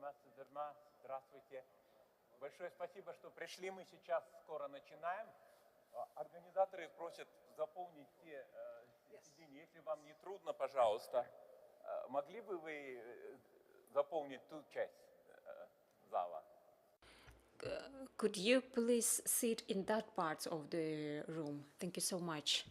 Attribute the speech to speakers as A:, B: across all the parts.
A: Саламат Садырма, здравствуйте. Большое спасибо, что пришли. Мы сейчас скоро начинаем. Организаторы просят заполнить те сиденья. Если вам не трудно, пожалуйста, могли бы вы заполнить ту часть зала?
B: Could you please sit in that part of the room? Thank you so much.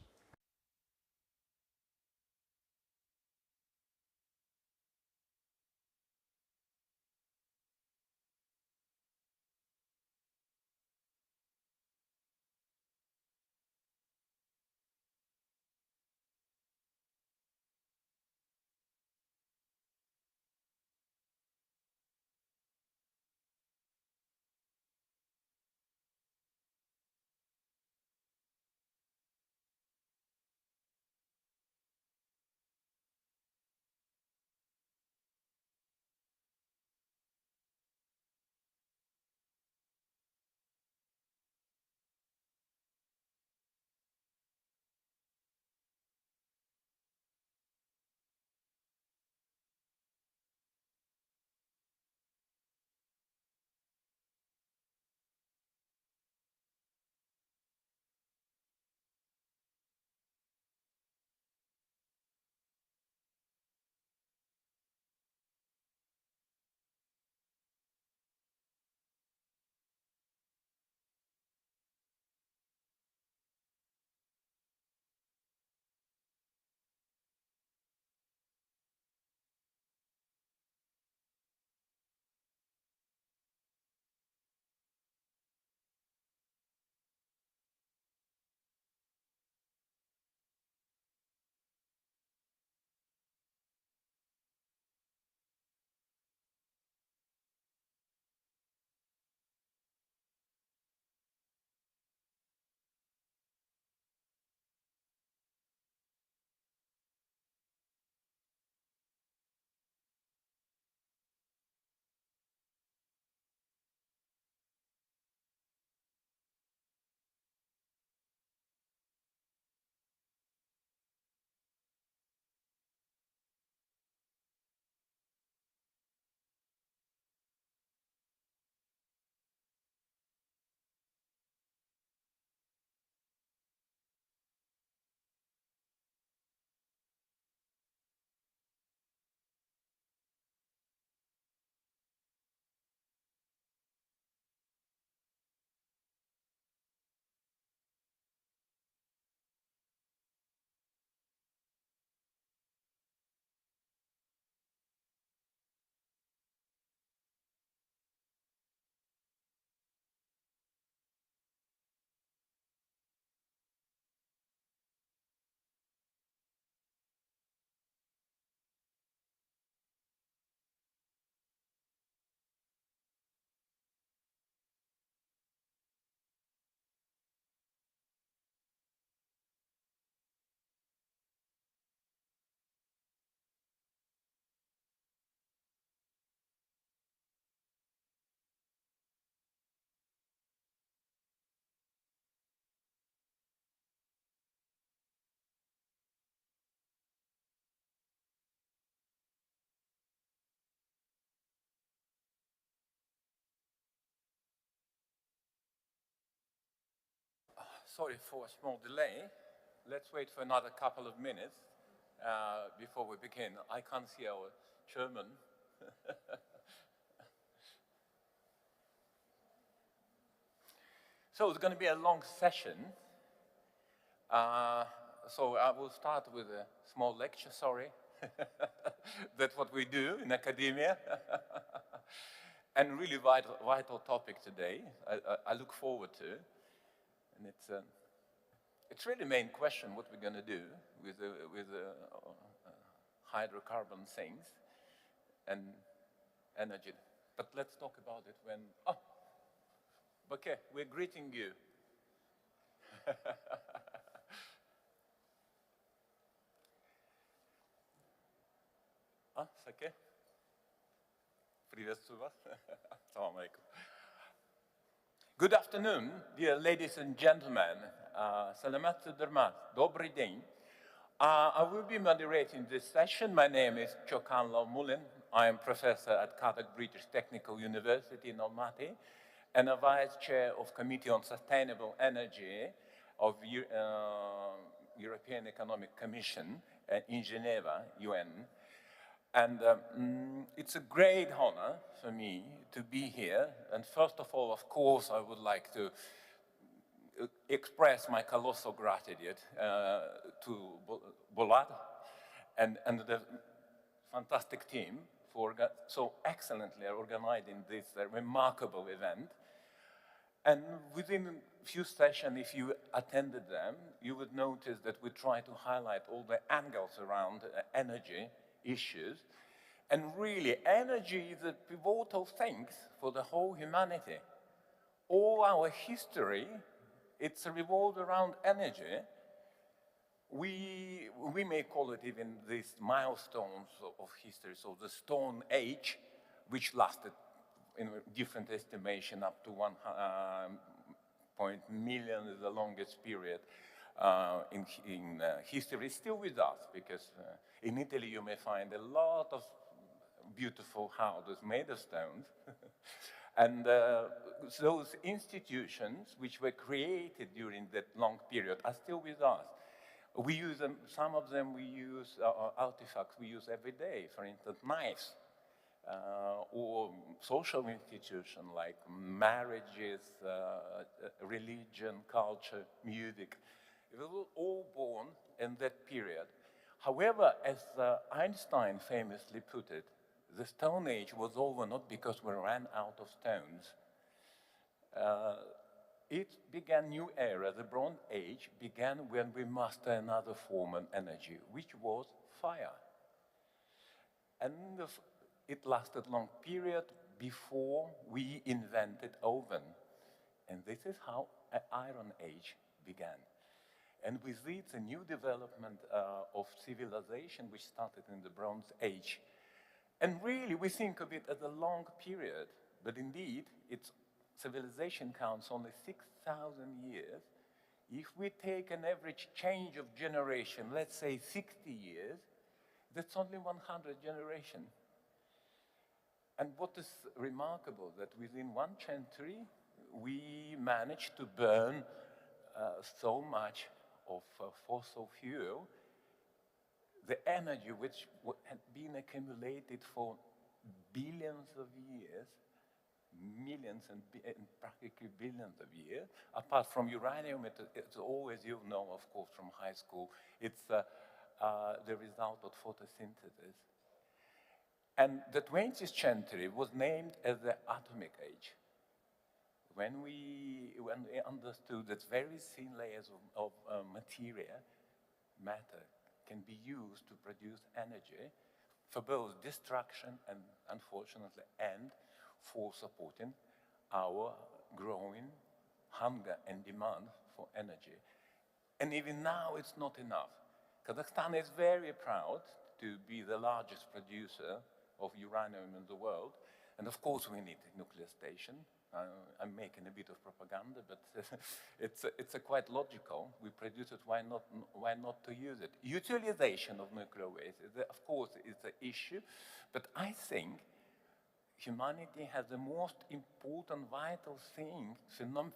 A: Sorry for a small delay. Let's wait for another couple of minutes before we begin. I can't see our chairman. So it's going to be a long session. So I will start with a small lecture, sorry. That's what we do in academia. And really vital topic today, I look forward to. And it's really the main question, what we're going to do with hydrocarbon things and energy. But let's talk about it when, okay, we're greeting you. It's okay? Приветствую вас. Assalamu alaikum. Good afternoon, dear ladies and gentlemen. Salamat Sudarmat. Добрый день. I will be moderating this session. My name is Chokan Mulin. I am professor at Cardiff British Technical University in Almaty and a vice chair of Committee on Sustainable Energy of European Economic Commission in Geneva, UN. And it's a great honor for me to be here. And first of all, of course, I would like to express my colossal gratitude to Bulat and the fantastic team for so excellently organizing this remarkable event. And within a few sessions, if you attended them, you would notice that we try to highlight all the angles around energy issues. And really, energy is a pivotal thing for the whole humanity. All our history, it's revolved around energy. We may call it even these milestones of history, so the Stone Age, which lasted in different estimation up to 1 million is the longest period in history, is still with us, because in Italy you may find a lot of beautiful houses made of stones. And those institutions which were created during that long period are still with us. We use them, some of them we use artifacts we use every day, for instance, knives, or social institutions like marriages, religion, culture, music. It was all born in that period. However, as Einstein famously put it, the Stone Age was over not because we ran out of stones. It began new era, the Bronze Age began when we mastered another form of energy, which was fire. And it lasted long period before we invented oven. And this is how an Iron Age began. And with it, the new development of civilization, which started in the Bronze Age. And really, we think of it as a long period, but indeed, its civilization counts only 6,000 years. If we take an average change of generation, let's say 60 years, that's only 100 generations. And what is remarkable, that within 1 century, we managed to burn so much of fossil fuel, the energy which had been accumulated for billions of years, millions and practically billions of years. Apart from uranium, it's always, you know, of course, from high school, it's the result of photosynthesis. And the 20th century was named as the atomic age. When we understood that very thin layers of matter, can be used to produce energy for both destruction and, unfortunately, and for supporting our growing hunger and demand for energy. And even now, it's not enough. Kazakhstan is very proud to be the largest producer of uranium in the world. And of course, we need a nuclear station. I'm making a bit of propaganda, but it's quite logical. We produce it, why not to use it? Utilization of nuclear waste, of course, is the issue, but I think humanity has the most important, vital thing,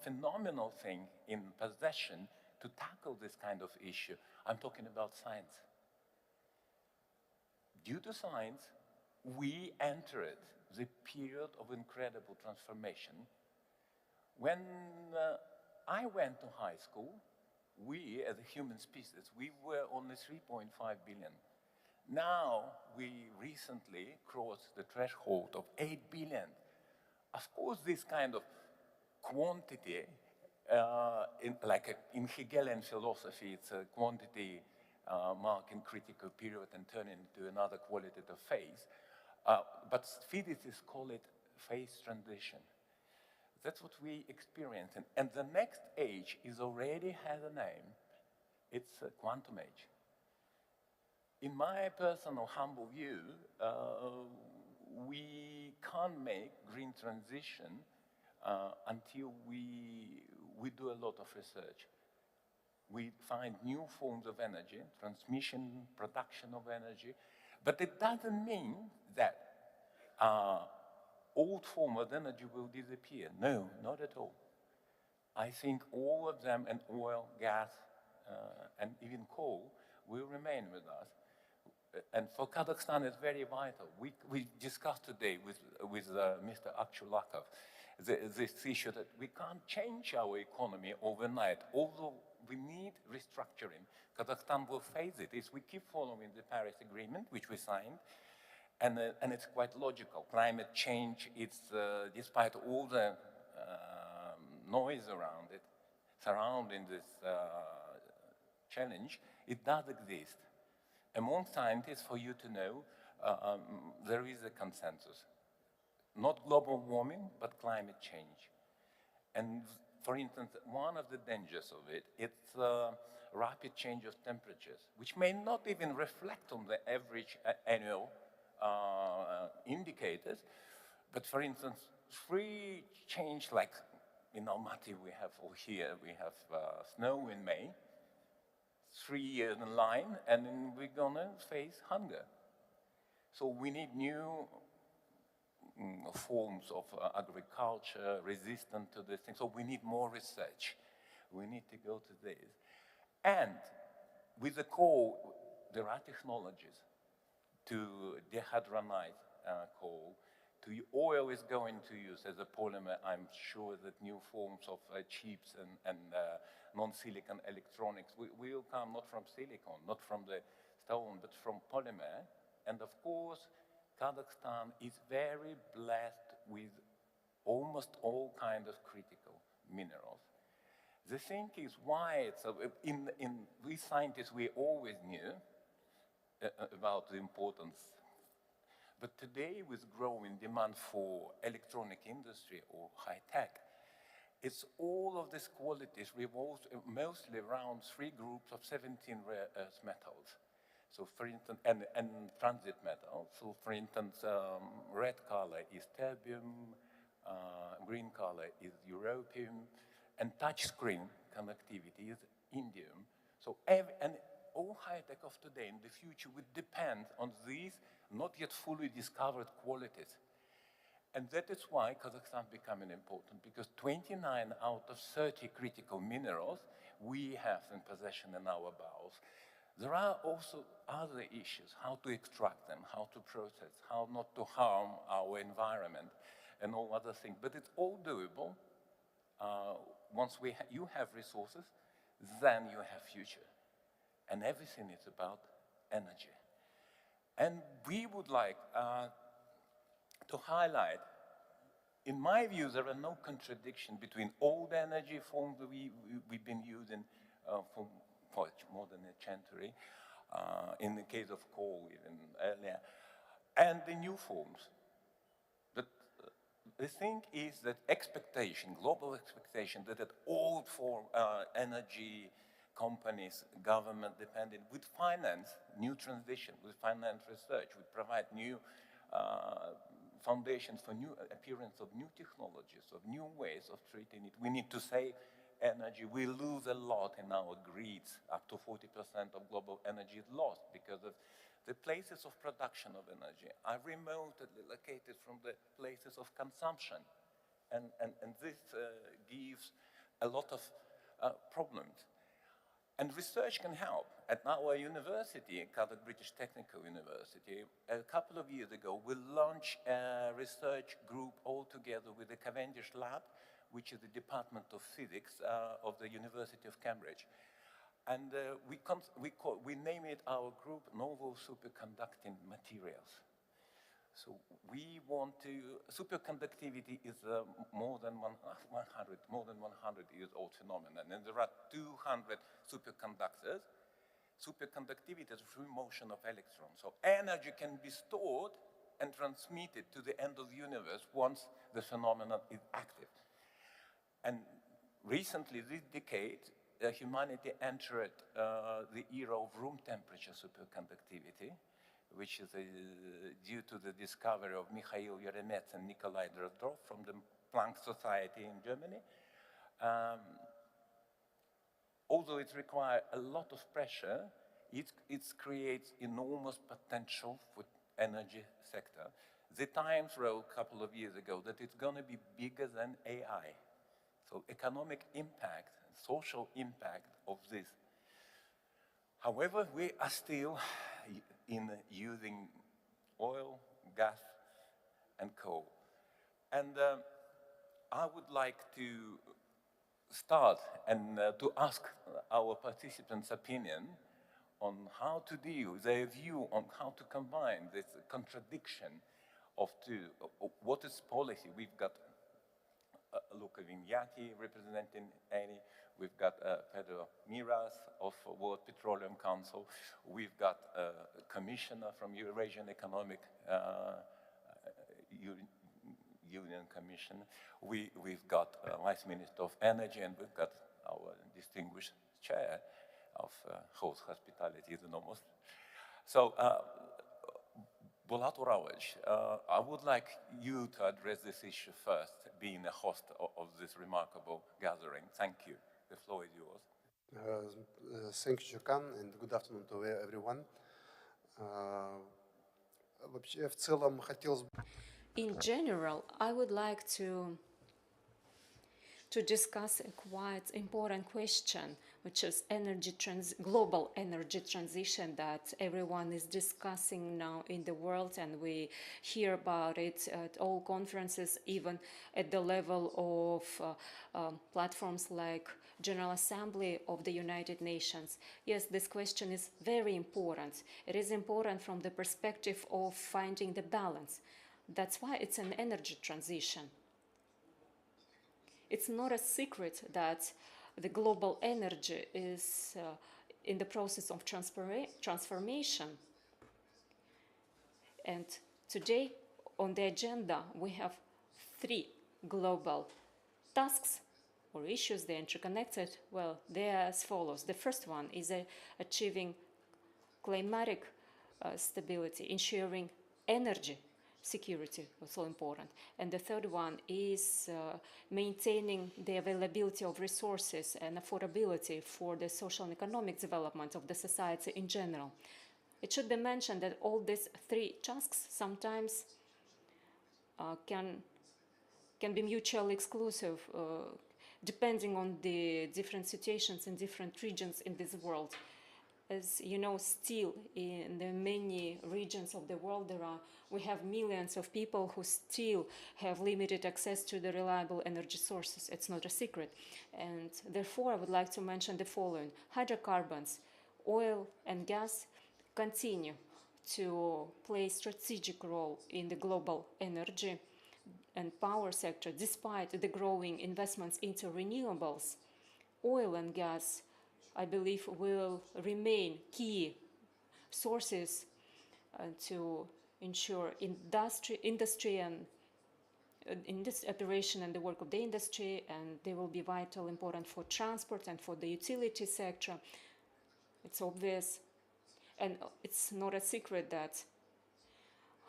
A: phenomenal thing in possession to tackle this kind of issue. I'm talking about science. Due to science, we entered the period of incredible transformation. When I went to high school, we, as a human species, we were only 3.5 billion. Now, we recently crossed the threshold of 8 billion. Of course, this kind of quantity, in Hegelian philosophy, it's a quantity marking critical period and turning into another qualitative phase. But physicists call it phase transition. That's what we experience. And the next age already has a name. It's a quantum age. In my personal humble view, we can't make green transition until we do a lot of research. We find new forms of energy, transmission, production of energy, but it doesn't mean that old form of energy will disappear. No, not at all. I think all of them, and oil, gas, and even coal, will remain with us. And for Kazakhstan, it's very vital. We discussed today with Mr. Akchulakov this issue that we can't change our economy overnight, although we need restructuring. Kazakhstan will face it if we keep following the Paris Agreement, which we signed, and it's quite logical. Climate change, it's despite all the noise around it, surrounding this challenge, it does exist. Among scientists, for you to know, there is a consensus. Not global warming, but climate change. And for instance, one of the dangers of it, it's rapid change of temperatures, which may not even reflect on the average annual indicators. But for instance, free change, like in Almaty we have, or here we have snow in May, 3 years in line, and then we're gonna face hunger. So we need new forms of agriculture resistant to this thing. So we need more research. We need to go to this. And with the coal, there are technologies to dehydrogenate coal. Oil is going to use as a polymer. I'm sure that new forms of chips and non-silicon electronics will come not from silicon, not from the stone, but from polymer. And of course, Kazakhstan is very blessed with almost all kinds of critical minerals. The thing is why it's, we scientists, we always knew about the importance. But today, with growing demand for electronic industry or high tech, it's all of these qualities revolves mostly around 3 groups of 17 rare earth metals. So for instance, and transit metals. So for instance, red color is terbium, green color is europium, and touchscreen connectivity is indium. So and all high tech of today in the future would depend on these not yet fully discovered qualities. And that is why Kazakhstan is becoming important, because 29 out of 30 critical minerals we have in possession in our bowels. There are also other issues, how to extract them, how to process, how not to harm our environment, and all other things. But it's all doable. Once you have resources, then you have future. And everything is about energy. And we would like to highlight, in my view, there are no contradiction between old energy forms that we've been using for more than a century, in the case of coal even earlier, and the new forms. But the thing is that expectation, global expectation, that old form energy companies, government dependent, would finance new transition, would finance research, would provide new foundations for new appearance of new technologies, of new ways of treating it. We need to save energy. We lose a lot in our grids. Up to 40% of global energy is lost because of the places of production of energy are remotely located from the places of consumption. And this gives a lot of problems. And research can help. At our university, Kazakh British Technical University, a couple of years ago, we launched a research group all together with the Cavendish Lab, which is the Department of Physics of the University of Cambridge. And we name it our group Novel Superconducting Materials. So we want to, superconductivity is more than 100 years old phenomenon, and there are 200 superconductors. Superconductivity is free motion of electrons. So energy can be stored and transmitted to the end of the universe once the phenomenon is active. And recently, this decade, humanity entered the era of room temperature superconductivity, which is due to the discovery of Mikhail Yeremets and Nikolai Dроздов from the Planck Society in Germany. Although it requires a lot of pressure, it creates enormous potential for energy sector. The Times wrote a couple of years ago that it's going to be bigger than AI. So economic impact, social impact of this. However, we are still in using oil, gas, and coal. And I would like to start and to ask our participants' opinion on how to deal, their view on how to combine this contradiction of two. What is policy? We've got Luca Vignati representing Eni. We've got Pedro Miras of World Petroleum Council. We've got a commissioner from Eurasian Economic Union Commission. We've got Vice Minister of Energy, and we've got our distinguished chair of host hospitality, the Nomos. So, Bulat Uravich, I would like you to address this issue first, being a host of this remarkable gathering. Thank you. The floor is yours.
C: Thank you, Jukan, and good afternoon to everyone. Вообще, в целом, хотелось бы...
B: In general, I would like to discuss a quite important question, which is global energy transition that everyone is discussing now in the world, and we hear about it at all conferences, even at the level of platforms like General Assembly of the United Nations. Yes, this question is very important. It is important from the perspective of finding the balance. That's why it's an energy transition. It's not a secret that the global energy is in the process of transformation. And today on the agenda we have 3 global tasks or issues. They're interconnected. Well, they are as follows. The first one is achieving climatic stability, ensuring energy security was so important. And the third one is maintaining the availability of resources and affordability for the social and economic development of the society in general. It should be mentioned that all these 3 tasks sometimes can be mutually exclusive, depending on the different situations in different regions in this world. As you know, still in the many regions of the world we have millions of people who still have limited access to the reliable energy sources. It's not a secret. And therefore, I would like to mention the following. Hydrocarbons, oil and gas continue to play a strategic role in the global energy and power sector, despite the growing investments into renewables. Oil and gas, I believe, will remain key sources to ensure industry and in this operation and the work of the industry, and they will be vital, important for transport and for the utility sector. It's obvious, and it's not a secret that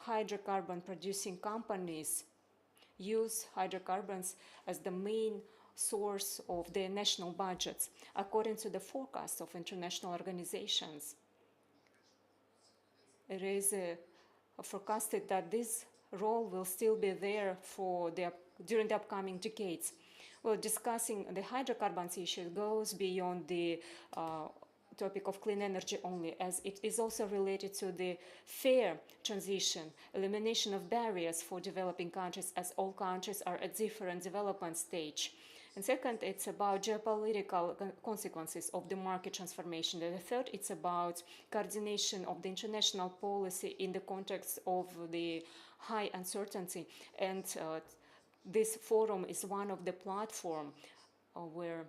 B: hydrocarbon producing companies use hydrocarbons as the main source of their national budgets, according to the forecast of international organizations. It is forecasted that this role will still be there during the upcoming decades. Well, discussing the hydrocarbons issue goes beyond the topic of clean energy only, as it is also related to the fair transition, elimination of barriers for developing countries, as all countries are at different development stage. And second, it's about geopolitical consequences of the market transformation. And the third, it's about coordination of the international policy in the context of the high uncertainty. And this forum is one of the platforms where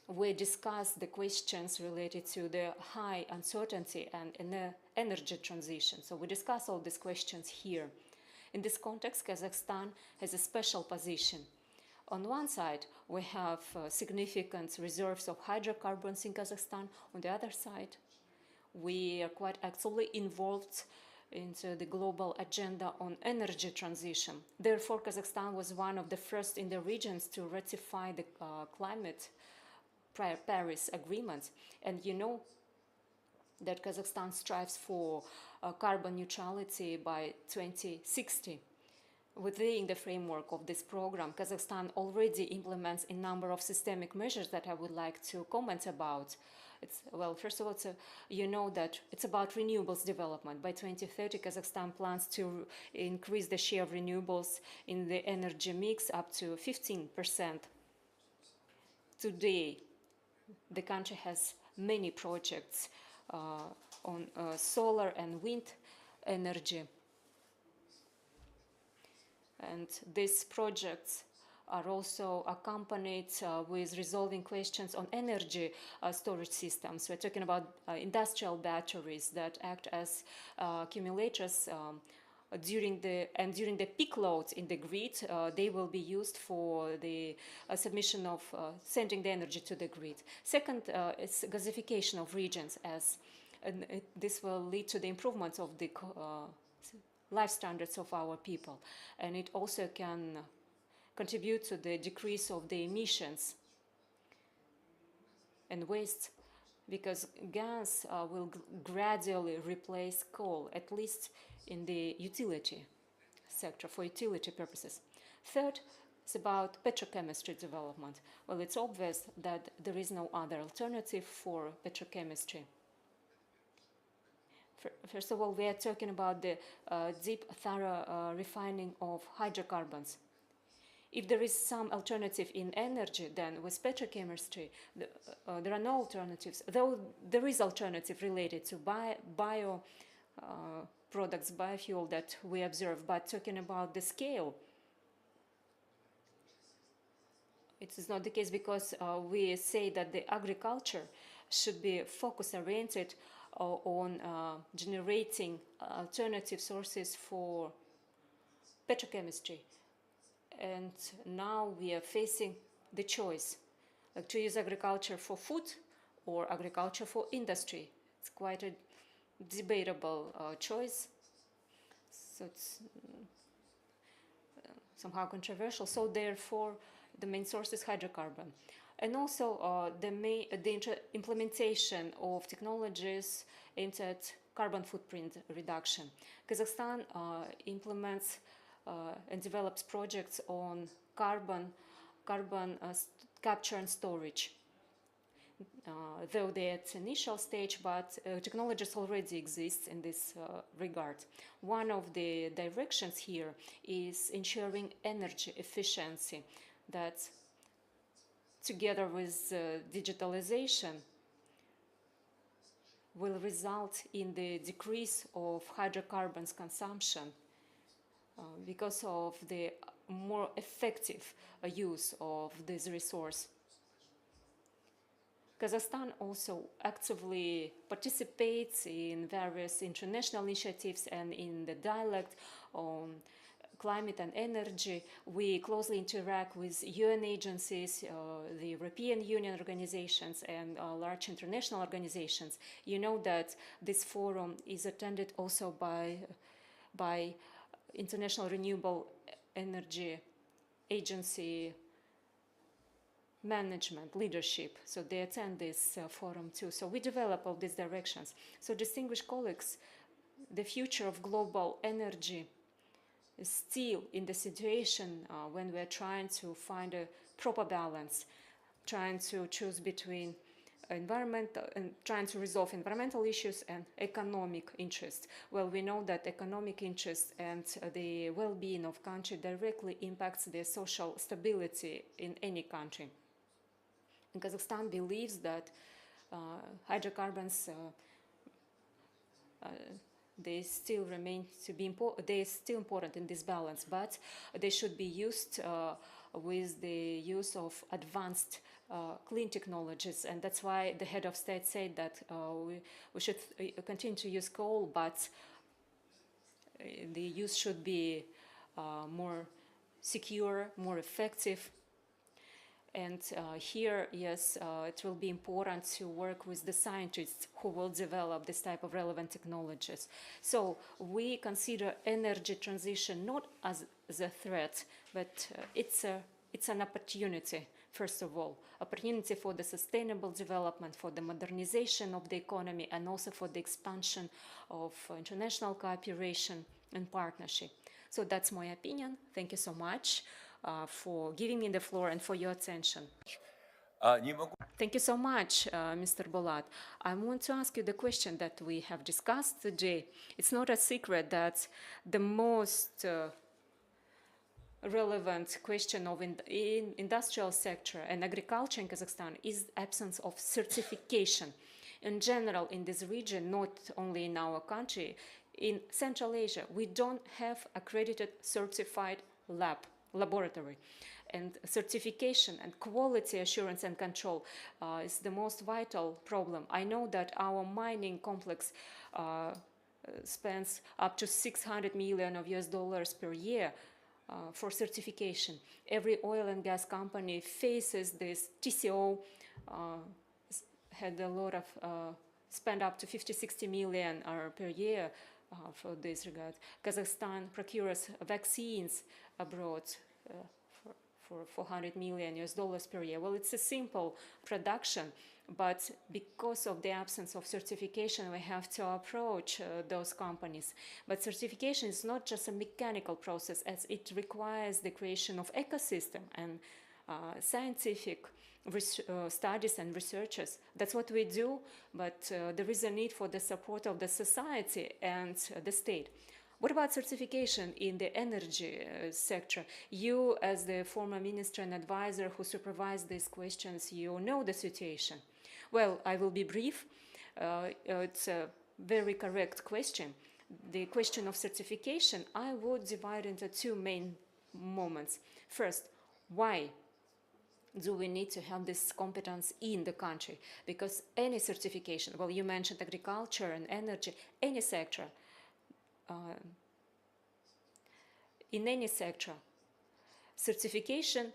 B: we discuss the questions related to the high uncertainty and energy transition. So we discuss all these questions here. In this context, Kazakhstan has a special position. On one side, we have significant reserves of hydrocarbons in Kazakhstan. On the other side, we are quite actively involved into the global agenda on energy transition. Therefore, Kazakhstan was one of the first in the regions to ratify the climate Paris Agreement. And you know, that Kazakhstan strives for carbon neutrality by 2060. Within the framework of this program, Kazakhstan already implements a number of systemic measures that I would like to comment about. Well, first of all, you know that it's about renewables development. By 2030, Kazakhstan plans to increase the share of renewables in the energy mix up to 15%. Today, the country has many projects on solar and wind energy. And these projects are also accompanied with resolving questions on energy storage systems. We're talking about industrial batteries that act as accumulators during the peak loads in the grid. They will be used for the submission of sending the energy to the grid. Second is gasification of regions, as this will lead to the improvement of the life standards of our people, and it also can contribute to the decrease of the emissions and waste, because gas will gradually replace coal, at least in the utility sector, for utility purposes. Third is about petrochemistry development. Well, it's obvious that there is no other alternative for petrochemistry. First of all, we are talking about the deep, thorough refining of hydrocarbons. If there is some alternative in energy, then with petrochemistry, there are no alternatives. Though there is alternative related to bio products, biofuel that we observe, but talking about the scale, it is not the case, because we say that the agriculture should be focus-oriented on generating alternative sources for petrochemistry. And now we are facing the choice to use agriculture for food or agriculture for industry. It's quite a debatable choice, so it's somehow controversial. So therefore, the main source is hydrocarbon. And also the implementation of technologies aimed at carbon footprint reduction. Kazakhstan implements and develops projects on carbon capture and storage. Though they're at initial stage, but technologies already exist in this regard. One of the directions here is ensuring energy efficiency, that together with digitalization will result in the decrease of hydrocarbons consumption because of the more effective use of this resource. Kazakhstan also actively participates in various international initiatives and in the dialogue on climate and energy. We closely interact with UN agencies, the European Union organizations, and large international organizations. You know that this forum is attended also by International Renewable Energy Agency management, leadership, so they attend this forum too. So we develop all these directions. So distinguished colleagues, the future of global energy is still in the situation when we're trying to find a proper balance, trying to choose between trying to resolve environmental issues and economic interests. Well, we know that economic interests and the well-being of country directly impacts the social stability in any country. And Kazakhstan believes that hydrocarbons they still remain to be important. They are still important in this balance, but they should be used with the use of advanced clean technologies, and that's why the head of state said that we should continue to use coal, but the use should be more secure, more effective. And here, yes, it will be important to work with the scientists who will develop this type of relevant technologies. So we consider energy transition not as a threat, but it's a it's an opportunity, first of all, opportunity for the sustainable development, for the modernization of the economy, and also for the expansion of international cooperation and partnership. So that's my opinion. Thank you so much for giving me the floor and for your attention. Thank you so much, Mr. Bolat. I want to ask you the question that we have discussed today. It's not a secret that the most relevant question of in industrial sector and agriculture in Kazakhstan is absence of certification. In general, in this region, not only in our country, in Central Asia, we don't have accredited certified laboratory. And certification and quality assurance and control is the most vital problem. I know that our mining complex spends up to $600 million of US dollars per year for certification. Every oil and gas company faces this. TCO had a lot of spend up to 50-60 million per year for this regard. Kazakhstan procures vaccines abroad for $400 million US dollars per year. Well, it's a simple production, but because of the absence of certification, we have to approach those companies. But certification is not just a mechanical process, as it requires the creation of ecosystem and scientific studies and researchers. That's what we do, but there is a need for the support of the society and the state. What about certification in the energy sector? You, as the former minister and advisor who supervised these questions, you know the situation. Well, I will be brief. It's a very correct question. The question of certification, I would divide into two main moments. First, why do we need to have this competence in the country? Because any certification, well, you mentioned agriculture and energy, any sector, in any sector, certification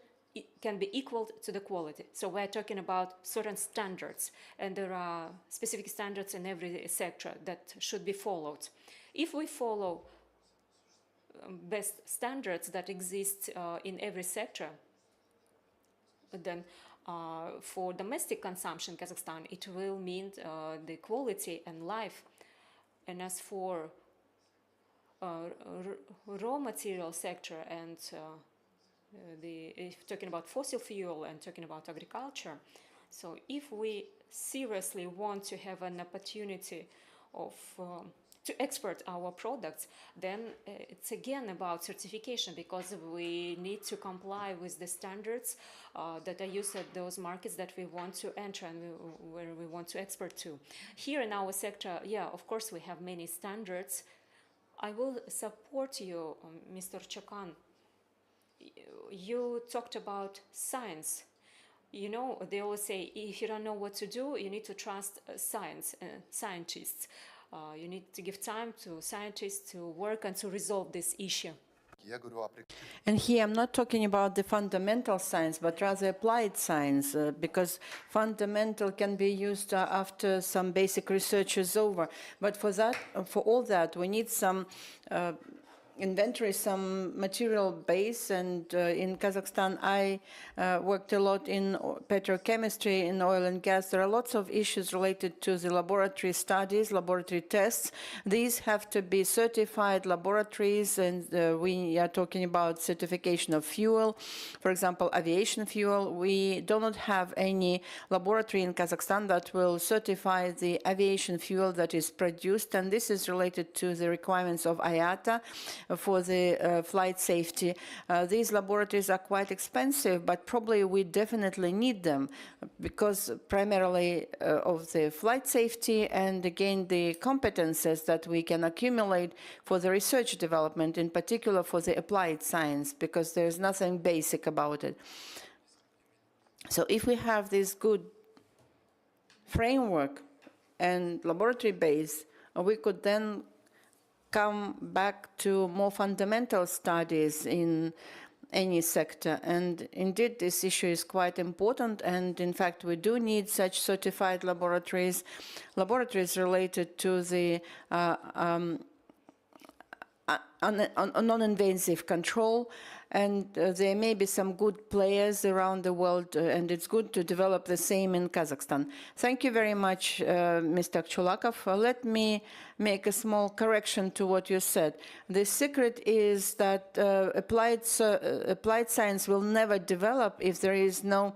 B: can be equal to the quality. So we're talking about certain standards, and there are specific standards in every sector that should be followed. If we follow best standards that exist in every sector, then for domestic consumption in Kazakhstan, it will mean the quality and life. And as for raw material sector and if talking about fossil fuel and talking about agriculture, so if we seriously want to have an opportunity of to export our products, then it's again about certification, because we need to comply with the standards that are used at those markets that we want to enter and where we want to export to. Here in our sector, yeah, of course we have many standards. I will support you, Mr. Chakan. You talked about science. You know, they always say, if you don't know what to do, you need to trust science and scientists. You need to give time to scientists to work and to resolve this issue.
D: And here I'm not talking about the fundamental science, but rather applied science, because fundamental can be used after some basic research is over. But for that, for all that, we need some inventory, some material base. And in Kazakhstan, I worked a lot in petrochemistry, in oil and gas. There are lots of issues related to the laboratory studies, laboratory tests. These have to be certified laboratories, and we are talking about certification of fuel. For example, aviation fuel. We do not have any laboratory in Kazakhstan that will certify the aviation fuel that is produced, and this is related to the requirements of IATA for the flight safety. These laboratories are quite expensive, but probably we definitely need them because primarily of the flight safety and again the competences that we can accumulate for the research development, in particular for the applied science, because there's nothing basic about it. So if we have this good framework and laboratory base, we could then come back to more fundamental studies in any sector. And indeed, this issue is quite important. And in fact, we do need such certified laboratories, laboratories related to the non-invasive control and there may be some good players around the world, and it's good to develop the same in Kazakhstan. Thank you very much, Mr. Chulakov. Let me make a small correction to what you said. The secret is that applied science will never develop if there is no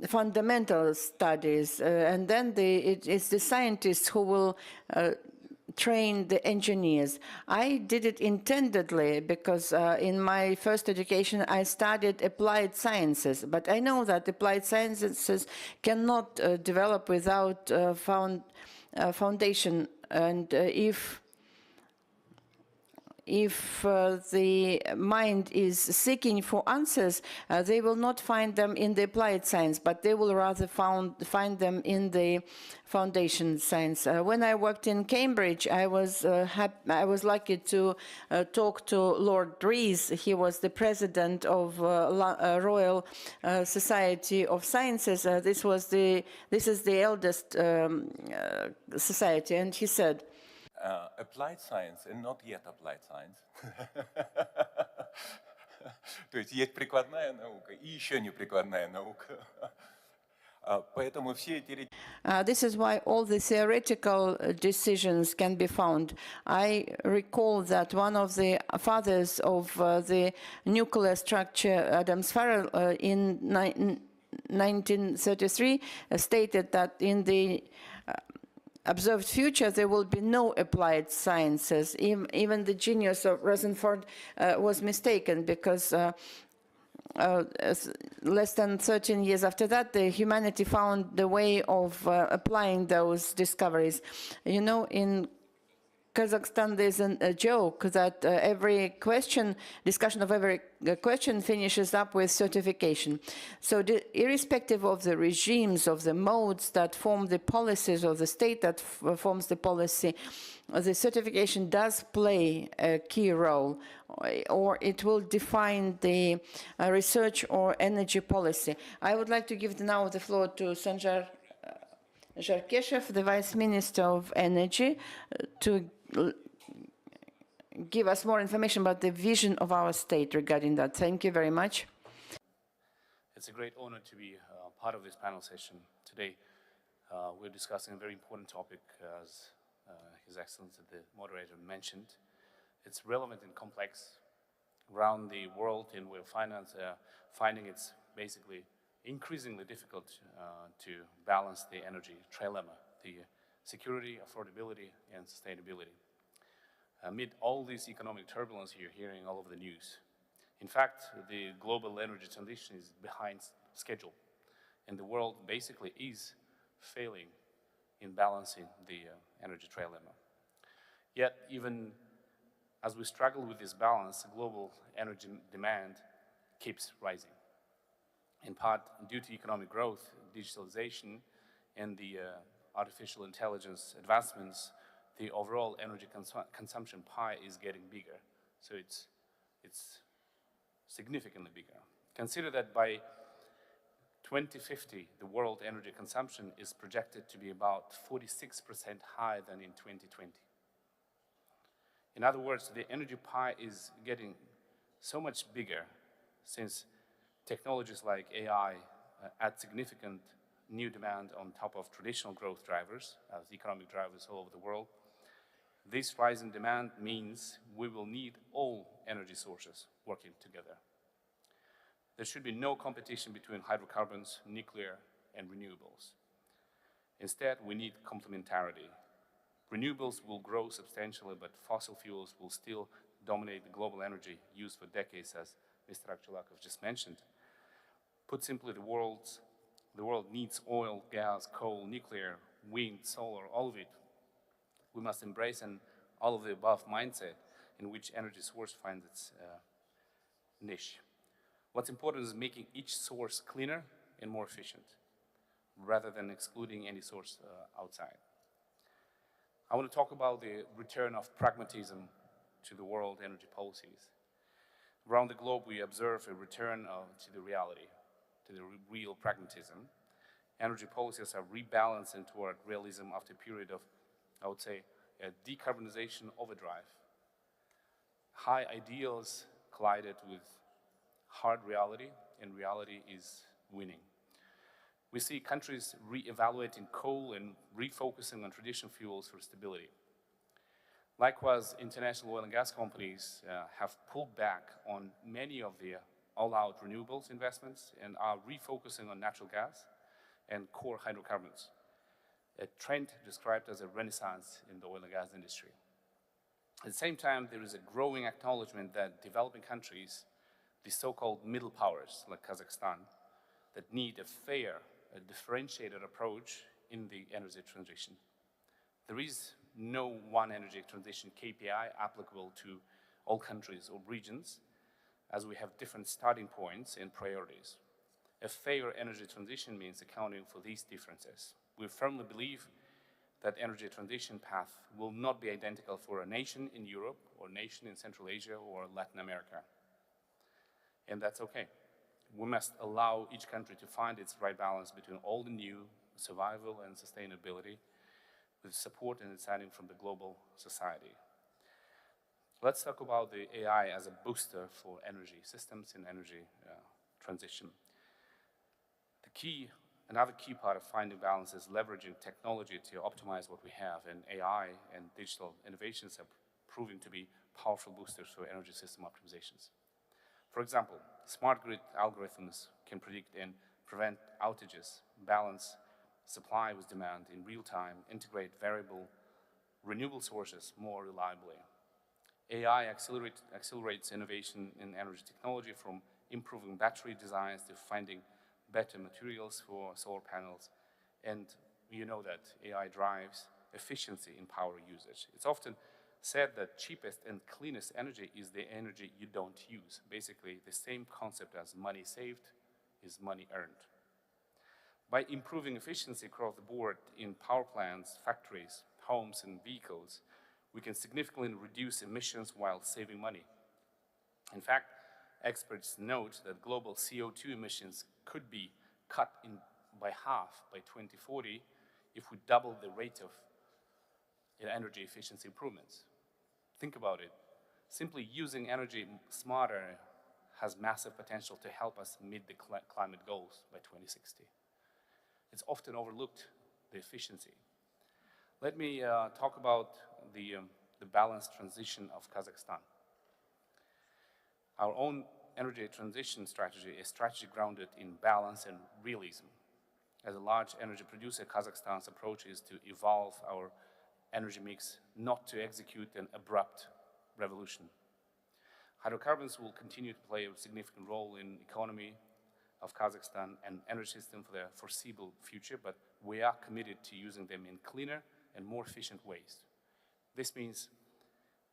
D: fundamental studies, and then it's the scientists who will train the engineers. I did it intendedly because in my first education I studied applied sciences, but I know that applied sciences cannot develop without foundation, and if the mind is seeking for answers, they will not find them in the applied science, but they will rather find them in the foundation science. When I worked in Cambridge, I was lucky to talk to Lord Rees. He was the president of Royal Society of Sciences. This is the eldest society, and he said,
A: applied science and not yet applied science. То есть есть прикладная наука и еще не прикладная наука. Поэтому все эти...
D: This is why all the theoretical decisions can be found. I recall that one of the fathers of the nuclear structure, Adam Farrell, in 1933, stated that in the observed future, there will be no applied sciences. Even the genius of Rutherford was mistaken, because less than 13 years after that, humanity found the way of applying those discoveries. You know, in Kazakhstan, there's a joke that every discussion of every question finishes up with certification. So irrespective of the regimes, of the modes that form the policies, of the state that forms the policy, the certification does play a key role, or it will define the research or energy policy. I would like to give now the floor to Sanjar Zharkeshev, the Vice Minister of Energy, to give us more information about the vision of our state regarding that. Thank you very much.
E: It's a great honor to be part of this panel session today. We're discussing a very important topic, as His Excellency the moderator mentioned. It's relevant and complex around the world, and we're finding it's basically increasingly difficult to balance the energy trilemma, the security, affordability, and sustainability. Amid all this economic turbulence you're hearing all over the news, in fact, the global energy transition is behind schedule, and the world basically is failing in balancing the energy trilemma. Yet, even as we struggle with this balance, global energy demand keeps rising, in part due to economic growth, digitalization, and the artificial intelligence advancements. The overall energy consumption pie is getting bigger, so it's significantly bigger. Consider that by 2050, the world energy consumption is projected to be about 46% higher than in 2020. In other words, the energy pie is getting so much bigger, since technologies like AI add significant new demand on top of traditional growth drivers, as economic drivers all over the world. This rise in demand means we will need all energy sources working together. There should be no competition between hydrocarbons, nuclear, and renewables. Instead, we need complementarity. Renewables will grow substantially, but fossil fuels will still dominate the global energy use for decades, as Mr. Akchulakov just mentioned. Put simply, the world needs oil, gas, coal, nuclear, wind, solar, all of it. We must embrace an all of the above mindset in which energy source finds its niche. What's important is making each source cleaner and more efficient, rather than excluding any source outside. I want to talk about the return of pragmatism to the world energy policies. Around the globe, we observe a return to the reality, to the real pragmatism. Energy policies are rebalancing toward realism after a period of, I would say, a decarbonization overdrive. High ideals collided with hard reality, and reality is winning. We see countries re-evaluating coal and refocusing on traditional fuels for stability. Likewise, international oil and gas companies have pulled back on many of their all-out renewables investments and are refocusing on natural gas and core hydrocarbons, a trend described as a renaissance in the oil and gas industry. At the same time, there is a growing acknowledgement that developing countries, the so-called middle powers like Kazakhstan, that need a fair, a differentiated approach in the energy transition. There is no one energy transition KPI applicable to all countries or regions, as we have different starting points and priorities. A fair energy transition means accounting for these differences. We firmly believe that energy transition path will not be identical for a nation in Europe or a nation in Central Asia or Latin America. And that's okay. We must allow each country to find its right balance between old and new, survival and sustainability, with support and insight from the global society. Let's talk about the AI as a booster for energy systems and energy transition. Another key part of finding balance is leveraging technology to optimize what we have, and AI and digital innovations have proven to be powerful boosters for energy system optimizations. For example, smart grid algorithms can predict and prevent outages, balance supply with demand in real time, integrate variable renewable sources more reliably. AI accelerates innovation in energy technology, from improving battery designs to finding better materials for solar panels. And you know that AI drives efficiency in power usage. It's often said that cheapest and cleanest energy is the energy you don't use. Basically, the same concept as money saved is money earned. By improving efficiency across the board in power plants, factories, homes, and vehicles, we can significantly reduce emissions while saving money. In fact, experts note that global CO2 emissions could be cut by half by 2040 if we double the rate of energy efficiency improvements. Think about it. Simply using energy smarter has massive potential to help us meet the climate goals by 2060. It's often overlooked, the efficiency. Let me talk about the balanced transition of Kazakhstan. Our own energy transition strategy is strategy grounded in balance and realism. As a large energy producer, Kazakhstan's approach is to evolve our energy mix, not to execute an abrupt revolution. Hydrocarbons will continue to play a significant role in the economy of Kazakhstan and energy system for the foreseeable future, but we are committed to using them in cleaner and more efficient ways. This means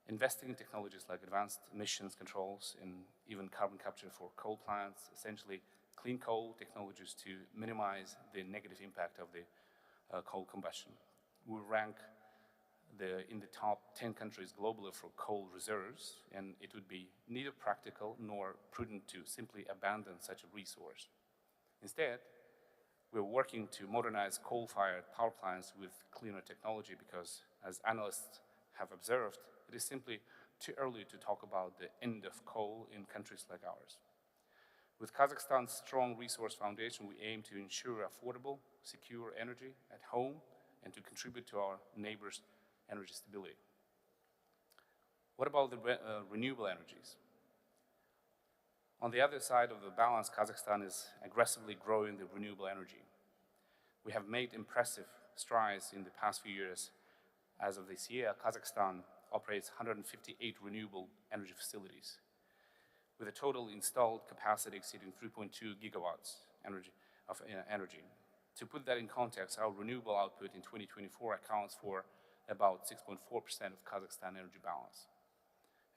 E: investing in technologies like advanced emissions controls and even carbon capture for coal plants, essentially clean coal technologies to minimize the negative impact of the coal combustion. We rank in the top 10 countries globally for coal reserves, and it would be neither practical nor prudent to simply abandon such a resource. Instead, we're working to modernize coal-fired power plants with cleaner technology because, as analysts have observed, it is simply too early to talk about the end of coal in countries like ours. With Kazakhstan's strong resource foundation, we aim to ensure affordable, secure energy at home and to contribute to our neighbors' energy stability. What about the renewable energies? On the other side of the balance, Kazakhstan is aggressively growing the renewable energy. We have made impressive strides in the past few years. As of this year, Kazakhstan operates 158 renewable energy facilities, with a total installed capacity exceeding 3.2 gigawatts of energy. To put that in context, our renewable output in 2024 accounts for about 6.4% of Kazakhstan energy balance,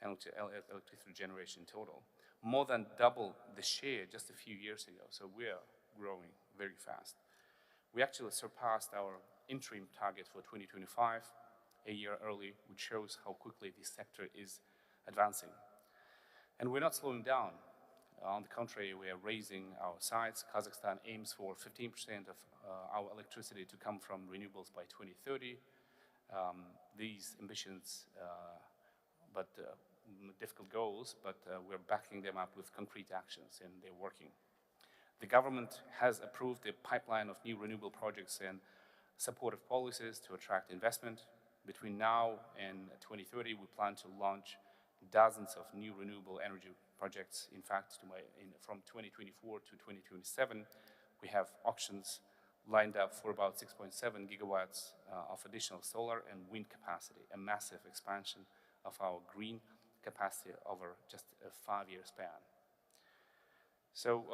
E: electricity generation total, more than double the share just a few years ago. So we are growing very fast. We actually surpassed our interim target for 2025 a year early, which shows how quickly this sector is advancing. And we're not slowing down. On the contrary, we are raising our sights. Kazakhstan aims for 15% of our electricity to come from renewables by 2030. These ambitions, but difficult goals, but we're backing them up with concrete actions, and they're working. The government has approved a pipeline of new renewable projects and supportive policies to attract investment. Between now and 2030, we plan to launch dozens of new renewable energy projects. In fact, from 2024 to 2027, we have auctions lined up for about 6.7 gigawatts of additional solar and wind capacity, a massive expansion of our green capacity over just a 5-year span. So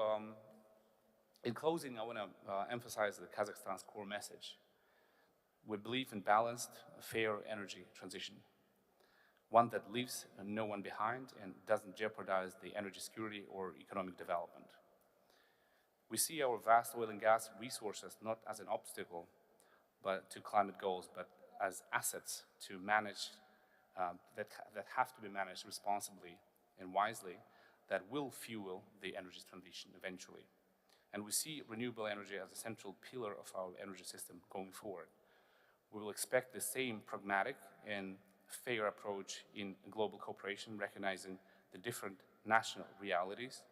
E: in closing, I want to emphasize Kazakhstan's core message. We believe in balanced, fair energy transition, one that leaves no one behind and doesn't jeopardize the energy security or economic development. We see our vast oil and gas resources not as an obstacle to climate goals, but as assets to manage, that have to be managed responsibly and wisely, that will fuel the energy transition eventually. And we see renewable energy as a central pillar of our energy system going forward. We will expect the same pragmatic and fair approach in global cooperation, recognizing the different national realities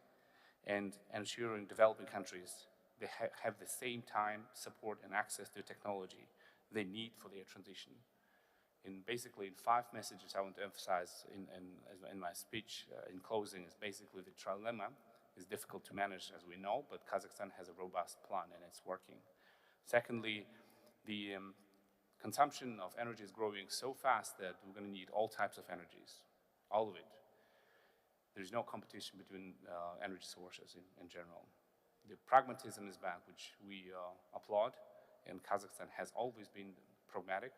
E: and ensuring developing countries they have the same time, support, and access to technology they need for their transition. Basically, in 5 messages I want to emphasize in my speech in closing is basically the trilemma is difficult to manage, as we know, but Kazakhstan has a robust plan and it's working. Secondly, the consumption of energy is growing so fast that we're going to need all types of energies, all of it. There's no competition between energy sources in general. The pragmatism is back, which we applaud, and Kazakhstan has always been pragmatic,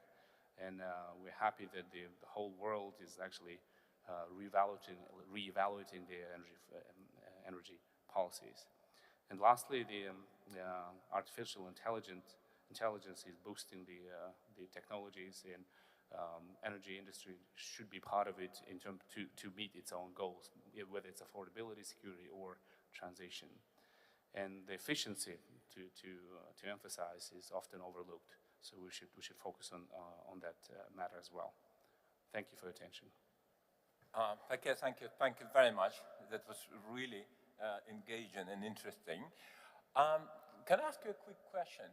E: and we're happy that the whole world is actually reevaluating their energy policies. And lastly, the artificial intelligence is boosting the technologies, and energy industry should be part of it in terms to meet its own goals, whether it's affordability, security, or transition. And the efficiency to emphasize is often overlooked, so we should focus on that matter as well. Thank you for your attention.
A: Okay, thank you very much. That was really engaging and interesting. Can I ask you a quick question?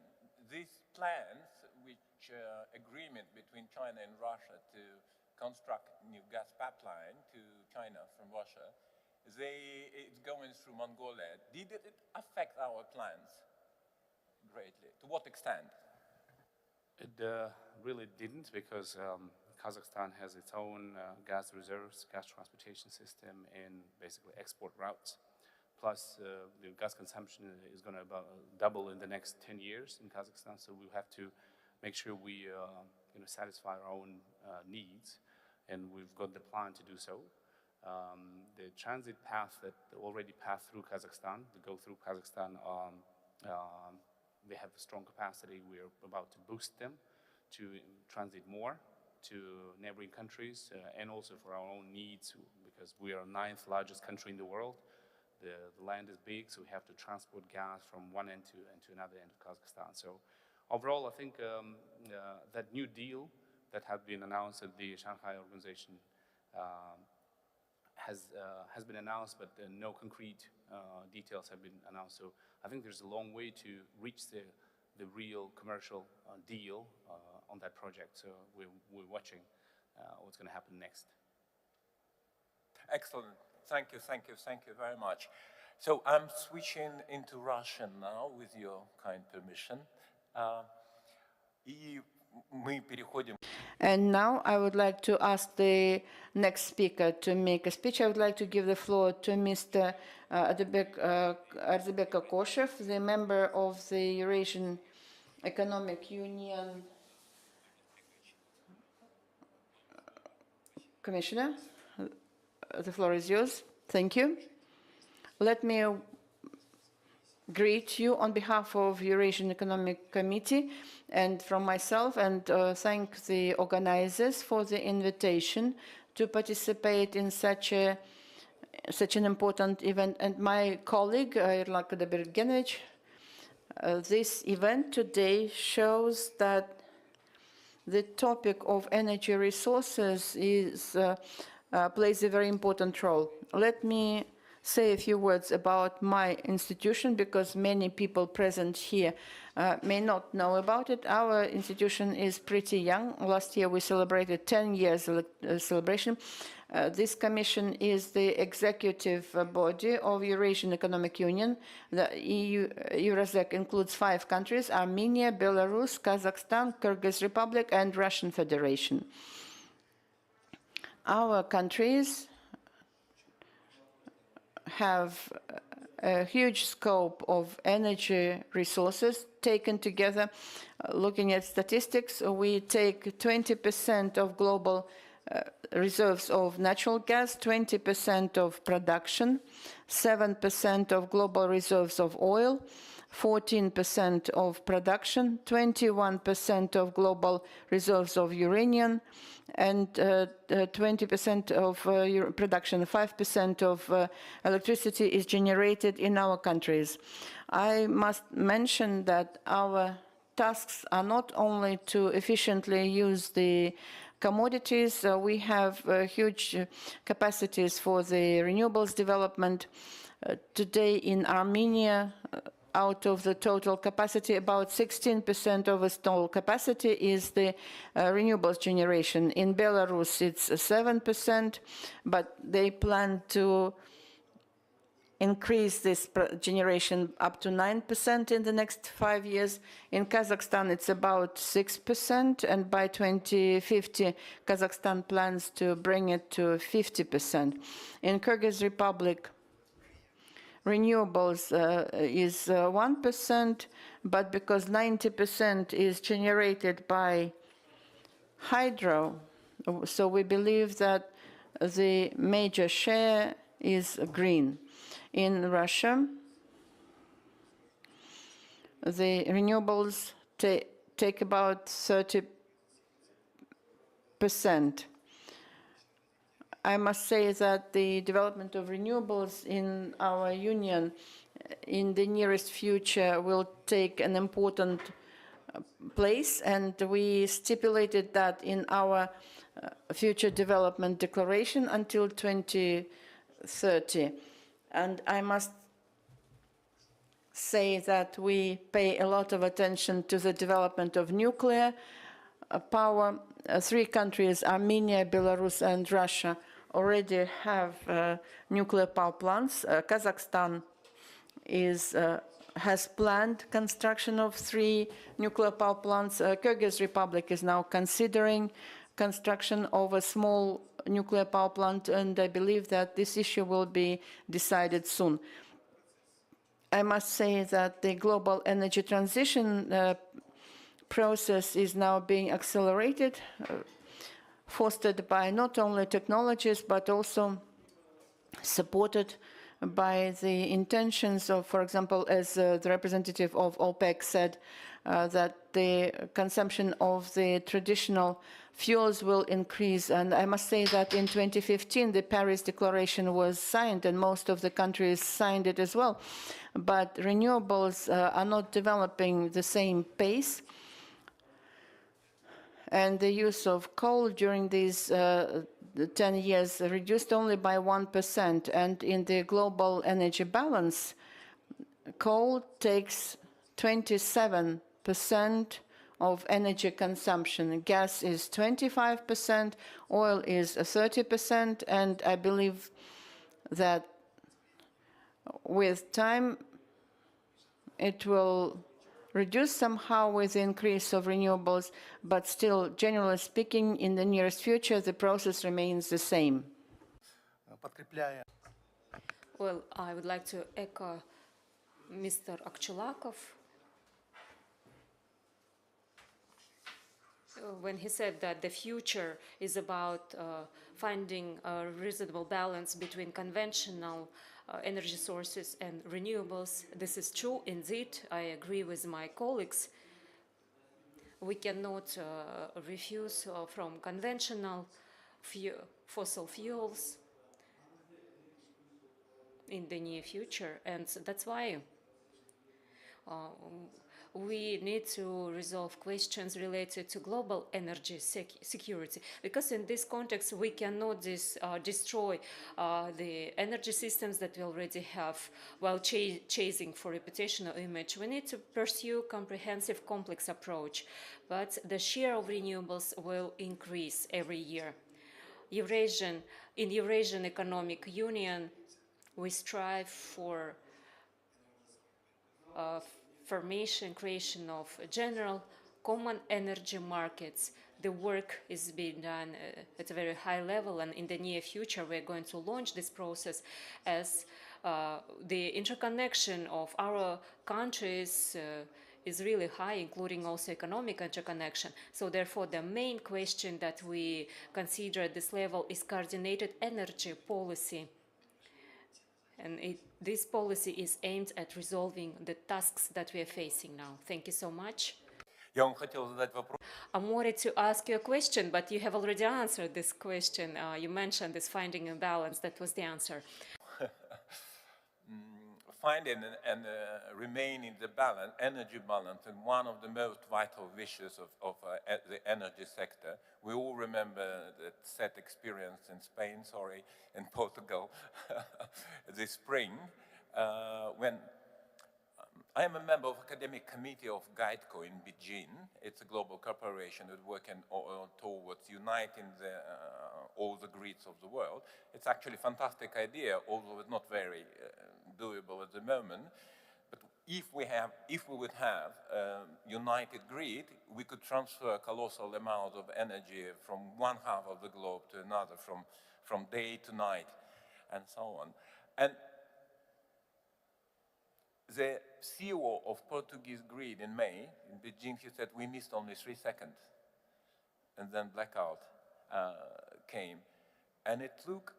A: These plans, which agreement between China and Russia to construct new gas pipeline to China from Russia, it's going through Mongolia. Did it affect our plans greatly? To what extent?
E: It really didn't, because Kazakhstan has its own gas reserves, gas transportation system, and basically export routes. Plus, the gas consumption is going to double in the next 10 years in Kazakhstan, so we have to make sure we satisfy our own needs, and we've got the plan to do so. The transit path that already passed through Kazakhstan, to go through Kazakhstan, they have a strong capacity. We're about to boost them to transit more to neighboring countries, and also for our own needs, because we are the 9th largest country in the world. The land is big, so we have to transport gas from one end to another end of Kazakhstan. So overall, I think that new deal that had been announced at the Shanghai organization has been announced, but no concrete details have been announced. So I think there's a long way to reach the real commercial deal on that project. So we're watching what's going to happen next.
A: Excellent. Thank you very much. So I'm switching into Russian now, with your kind permission.
D: And now I would like to ask the next speaker to make a speech. I would like to give the floor to Mr. Arzebek Akoshev, the member of the Eurasian Economic Union Commissioner. The floor is yours. Thank you. Let me greet you on behalf of Eurasian Economic Committee and from myself, and thank the organizers for the invitation to participate in such an important event. And my colleague, Irlan Kadabergenevich, this event today shows that the topic of energy resources is plays a very important role. Let me say a few words about my institution, because many people present here may not know about it. Our institution is pretty young. Last year we celebrated 10 years celebration. This commission is the executive body of Eurasian Economic Union. The Eurasec includes 5 countries: Armenia, Belarus, Kazakhstan, Kyrgyz Republic, and Russian Federation. Our countries have a huge scope of energy resources taken together. Looking at statistics, we take 20% of global reserves of natural gas, 20% of production, 7% of global reserves of oil, 14% of production, 21% of global reserves of uranium, and 20% of production. 5% of electricity is generated in our countries. I must mention that our tasks are not only to efficiently use the commodities. We have huge capacities for the renewables development. Today in Armenia, out of the total capacity, about 16% of installed capacity is the renewables generation. In Belarus, it's 7%, but they plan to increase this generation up to 9% in the next 5 years. In Kazakhstan, it's about 6%, and by 2050, Kazakhstan plans to bring it to 50%. In Kyrgyz Republic, renewables is 1%, but because 90% is generated by hydro, so we believe that the major share is green. In Russia, the renewables take about 30%. I must say that the development of renewables in our union in the nearest future will take an important place, and we stipulated that in our future development declaration until 2030. And I must say that we pay a lot of attention to the development of nuclear power. 3 countries, Armenia, Belarus, and Russia, already have nuclear power plants. Kazakhstan has planned construction of 3 nuclear power plants. Kyrgyz Republic is now considering construction of a small nuclear power plant, and I believe that this issue will be decided soon. I must say that the global energy transition process is now being accelerated, fostered by not only technologies, but also supported by the intentions of, for example, as the representative of OPEC said, that the consumption of the traditional fuels will increase. And I must say that in 2015, the Paris Declaration was signed, and most of the countries signed it as well. But renewables are not developing the same pace. And the use of coal during these 10 years reduced only by 1%. And in the global energy balance, coal takes 27% of energy consumption. Gas is 25%, oil is 30%, and I believe that with time it will reduce somehow with the increase of renewables, but still, generally speaking, in the nearest future, the process remains the same.
B: Well, I would like to echo Mr. Akchelakov when he said that the future is about finding a reasonable balance between conventional energy sources and renewables. This is true, indeed. I agree with my colleagues. We cannot refuse from conventional fossil fuels in the near future, and that's why we need to resolve questions related to global energy security, because in this context we cannot destroy the energy systems that we already have while chasing for reputational image. We need to pursue comprehensive, complex approach, but the share of renewables will increase every year. In Eurasian Economic Union, we strive for creation of general common energy markets. The work is being done at a very high level, and in the near future we're going to launch this process, as the interconnection of our countries is really high, including also economic interconnection. So therefore, the main question that we consider at this level is coordinated energy policy. And this policy is aimed at resolving the tasks that we are facing now. Thank you so much.
A: Я вам хотел задать вопрос.
B: I wanted to ask you a question, but you have already answered this question. You mentioned this finding a balance. That was the answer.
A: Finding and remaining the balance, energy balance, and one of the most vital issues of the energy sector. We all remember that sad experience in Spain, in Portugal, this spring, when I am a member of academic committee of GuideCo in Beijing. It's a global corporation that working towards uniting all the grids of the world. It's actually a fantastic idea, although it's not very doable at the moment. But if we would have a united grid, we could transfer a colossal amount of energy from one half of the globe to another, from day to night, and so on. And the CEO of Portuguese grid in May, in Beijing, he said, we missed only 3 seconds. And then blackout came. And it took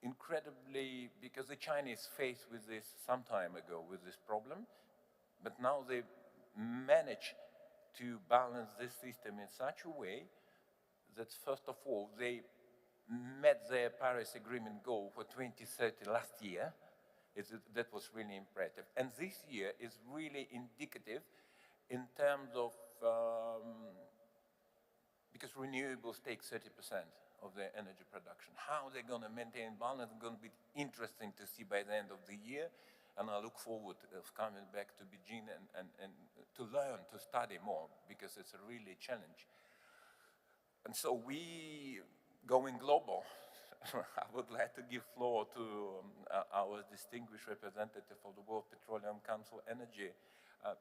A: incredibly, because the Chinese faced with this some time ago, with this problem, but now they managed to balance this system in such a way that, first of all, they met their Paris Agreement goal for 2030 last year. That was really impressive. And this year is really indicative in terms of, because renewables take 30% of their energy production. How they're going to maintain balance is going to be interesting to see by the end of the year. And I look forward to coming back to Beijing and to learn, to study more, because it's a really challenge. And so we going global. I would like to give floor to our distinguished representative of the World Petroleum Council Energy.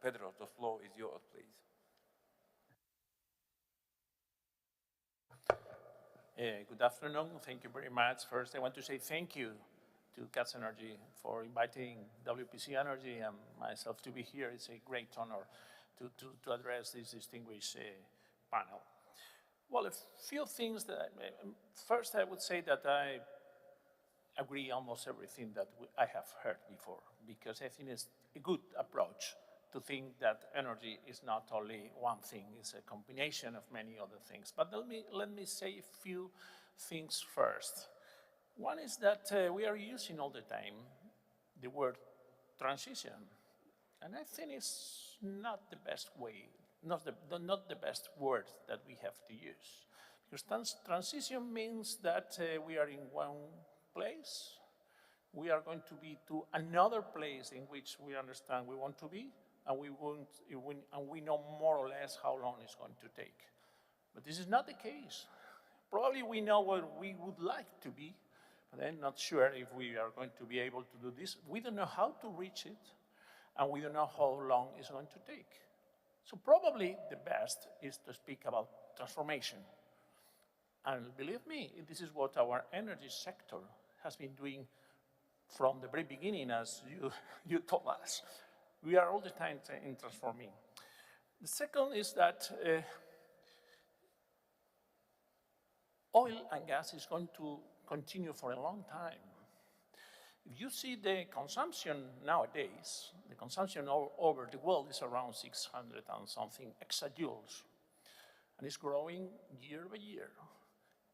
A: Pedro, the floor is yours, please.
F: Good afternoon. Thank you very much. First, I want to say thank you to CATS Energy for inviting WPC Energy and myself to be here. It's a great honor to address this distinguished panel. Well, a few things that first I would say that I agree almost everything that I have heard before, because I think it's a good approach to think that energy is not only one thing, it's a combination of many other things. But let me say a few things first. One is that we are using all the time the word transition, and I think it's not the best way, not the best word that we have to use. Because transition means that we are in one place, we are going to be to another place in which we understand we want to be, and we know more or less how long it's going to take. But this is not the case. Probably we know where we would like to be, but I'm not sure if we are going to be able to do this. We don't know how to reach it, and we don't know how long it's going to take. So probably the best is to speak about transformation. And believe me, this is what our energy sector has been doing from the very beginning, as you told us. We are all the time in transforming. The second is that oil and gas is going to continue for a long time. If you see the consumption nowadays, the consumption over the world is around 600 and something exajoules, and it's growing year by year.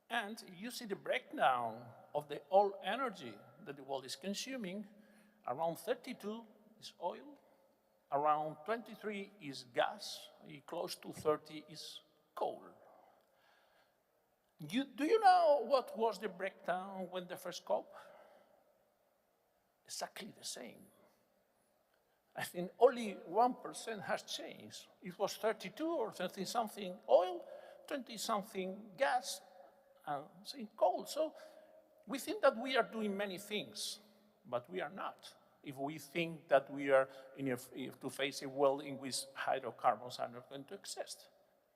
F: And if you see the breakdown of the oil energy that the world is consuming, around 32 is oil, around 23 is gas, close to 30 is coal. Do you know what was the breakdown when the first COP? Exactly the same. I think only 1% has changed. It was 32 or 30-something oil, 20-something gas, and coal. So we think that we are doing many things, but we are not. If we think that we are to face a world in which hydrocarbons are not going to exist.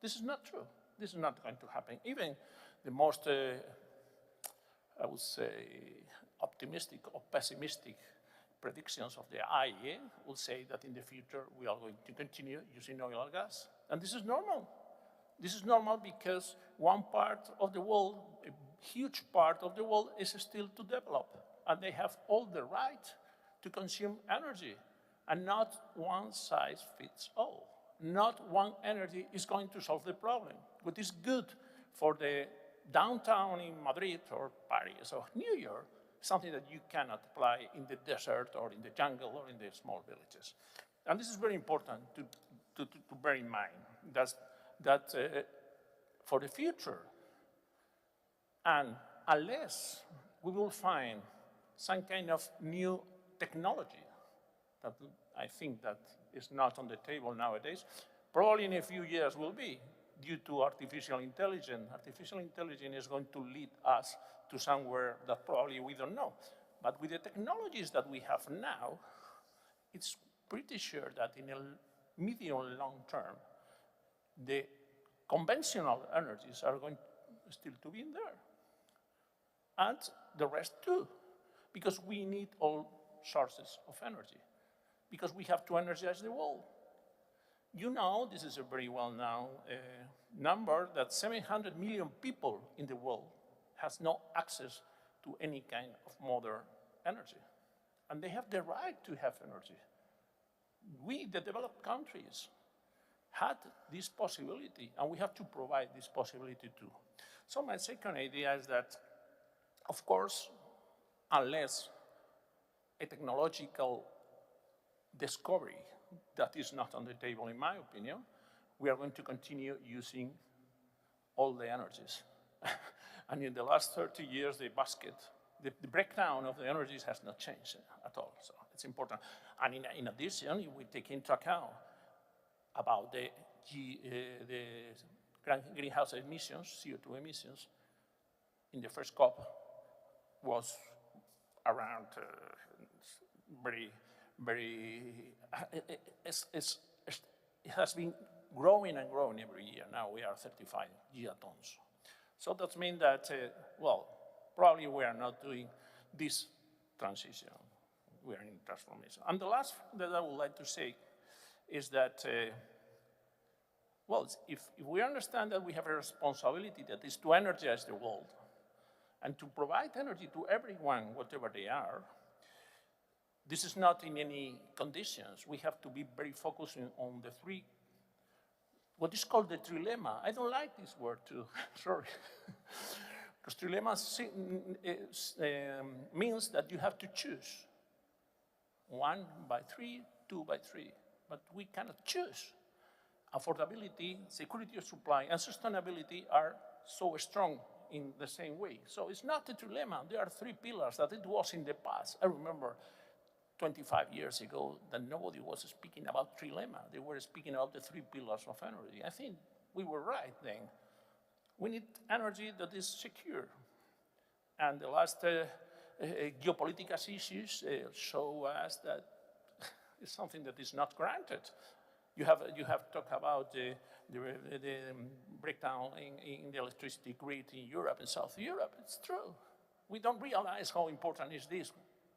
F: This is not true. This is not going to happen. Even the most, I would say, optimistic or pessimistic predictions of the IEA will say that in the future we are going to continue using oil and gas. And this is normal. This is normal because one part of the world, a huge part of the world, is still to develop. And they have all the right to consume energy. And not one size fits all. Not one energy is going to solve the problem. What is good for the downtown in Madrid or Paris or New York, something that you cannot apply in the desert or in the jungle or in the small villages. And this is very important to bear in mind, that for the future, and unless we will find some kind of new technology that I think that is not on the table nowadays, probably in a few years will be, due to artificial intelligence. Artificial intelligence is going to lead us to somewhere that probably we don't know. But with the technologies that we have now, it's pretty sure that in a medium and long term, the conventional energies are going still to be in there. And the rest too, because we need all sources of energy, because we have to energize the world. You know, this is a very well-known number, that 700 million people in the world has no access to any kind of modern energy. And they have the right to have energy. We, the developed countries, had this possibility, and we have to provide this possibility too. So my second idea is that, of course, unless a technological discovery that is not on the table, in my opinion, we are going to continue using all the energies. And in the last 30 years, the basket, the breakdown of the energies has not changed at all. So it's important. And in addition, we take into account about the greenhouse emissions, CO2 emissions, in the first COP was around it has been growing and growing every year. Now we are 35 gigatons. So that means that, well, probably we are not doing this transition. We are in transformation. And the last that I would like to say is that, well, if we understand that we have a responsibility that is to energize the world and to provide energy to everyone, whatever they are, this is not in any conditions. We have to be very focused on the three, what is called the trilemma. I don't like this word too, sorry. Because trilemma means that you have to choose 1 by 3, 2 by 3, but we cannot choose. Affordability, security of supply, and sustainability are so strong in the same way. So it's not a trilemma. There are 3 pillars that it was in the past. I remember 25 years ago that nobody was speaking about trilemma. They were speaking about the 3 pillars of energy. I think we were right then. We need energy that is secure. And the last geopolitical issues show us that it's something that is not granted. You have talked about the breakdown in the electricity grid in Europe and South Europe. It's true. We don't realize how important is this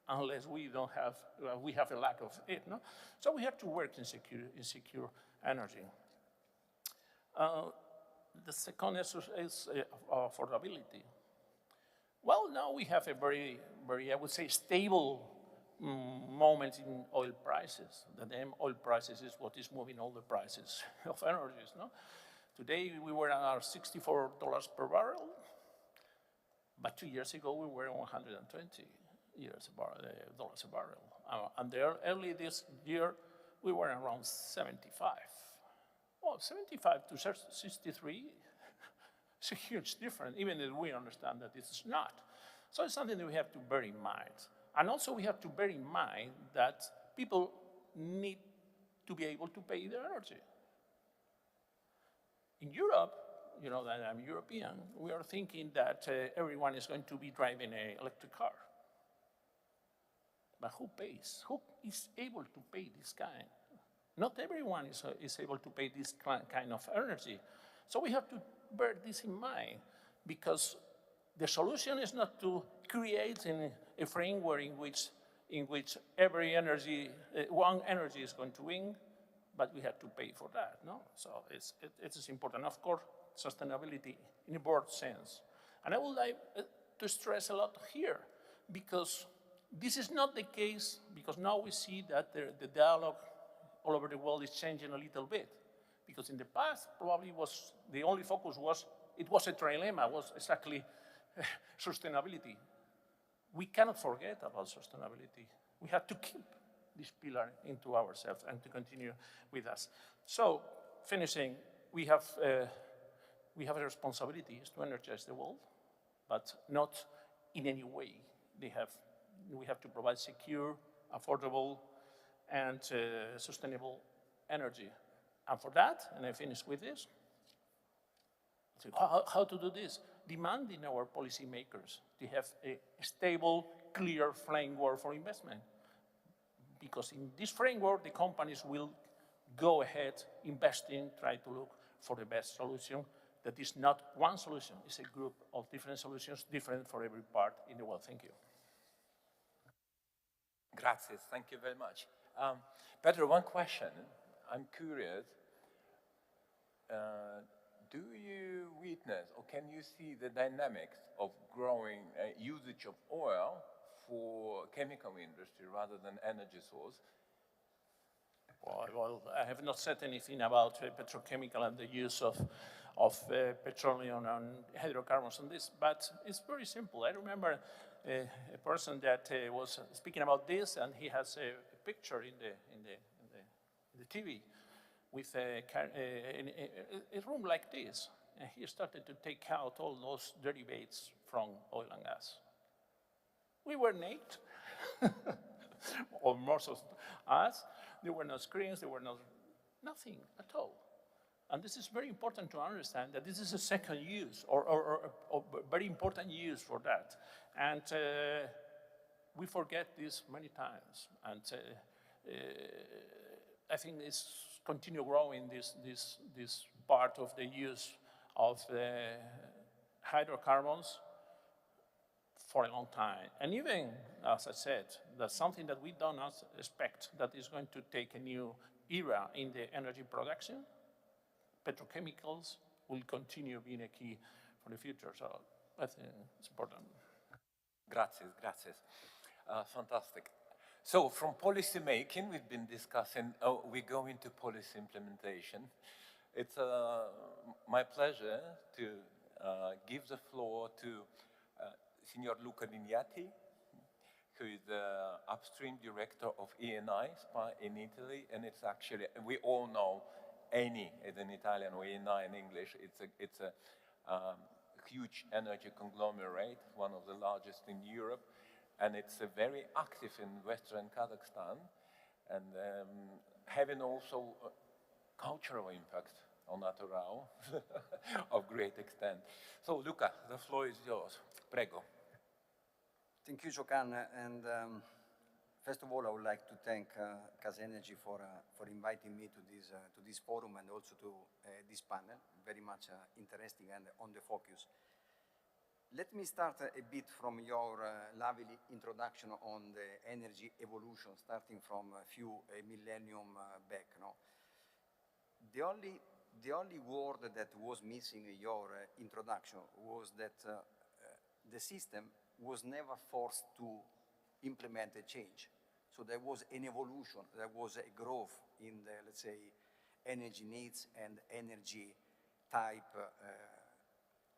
F: unless we have a lack of it. No? So we have to work in secure energy. The second is affordability. Well, now we have a very, I would say, stable moment in oil prices. The name oil prices is what is moving all the prices of energies. No? Today we were at $64 per barrel, but 2 years ago we were on $120 dollars a barrel. And early this year we were around 75. Well, 75 to 63 it's a huge difference, even if we understand that it's not. So it's something that we have to bear in mind. And also we have to bear in mind that people need to be able to pay their energy. In Europe, you know that I'm European, we are thinking that everyone is going to be driving an electric car. But who pays? Who is able to pay this kind? Not everyone is able to pay this kind of energy. So we have to bear this in mind, because the solution is not to create a framework in which every energy, one energy is going to win, but we have to pay for that, no? So it is important. Of course, sustainability in a broad sense. And I would like to stress a lot here, because this is not the case, because now we see that the dialogue all over the world is changing a little bit. Because in the past, probably the only focus was, it was a trilemma, was exactly sustainability. We cannot forget about sustainability. We have to keep this pillar into ourselves and to continue with us. So, finishing, we have a responsibility to energize the world, but not in any way. We have to provide secure, affordable, and sustainable energy. And for that, and I finish with this, so how to do this? Demanding our policymakers to have a stable, clear framework for investment. Because in this framework, the companies will go ahead, investing, try to look for the best solution. That is not one solution, it's a group of different solutions, different for every part in the world. Thank you.
A: Grazie, thank you very much. Pedro, one question. I'm curious. Do you witness, or can you see the dynamics of growing usage of oil for chemical industry rather than energy source?
F: Well, I have not said anything about petrochemical and the use of petroleum and hydrocarbons on this, but it's very simple. I remember a person that was speaking about this, and he has a picture in the TV with a room like this, and he started to take out all those derivates from oil and gas. We were naked, or most of us. There were no screens, there were nothing at all. And this is very important to understand that this is a second use, or very important use for that. And we forget this many times. And I think it's continue growing this part of the use of the hydrocarbons for a long time. And even, as I said, that's something that we do not expect that is going to take a new era in the energy production. Petrochemicals will continue being a key for the future. So I think it's important.
A: Gracias, gracias. Fantastic. So from policy making, we've been discussing, we go into policy implementation. It's my pleasure to give the floor to Signor Luca Vignati, who is the upstream director of ENI SPA in Italy. And it's actually, we all know Eni as in Italian, or ENI in English. It's a huge energy conglomerate, one of the largest in Europe. And it's very active in Western Kazakhstan, and having also cultural impact on Naturao of great extent. So, Luca, the floor is yours. Prego.
G: Thank you, Jokan. And first of all, I would like to thank Casenergy for inviting me to this forum and also to this panel. Very much interesting and on the focus. Let me start a bit from your lovely introduction on the energy evolution, starting from a few millennium back. No? The only word that was missing in your introduction was that the system was never forced to implement a change. So there was an evolution, there was a growth in the, let's say, energy needs and energy type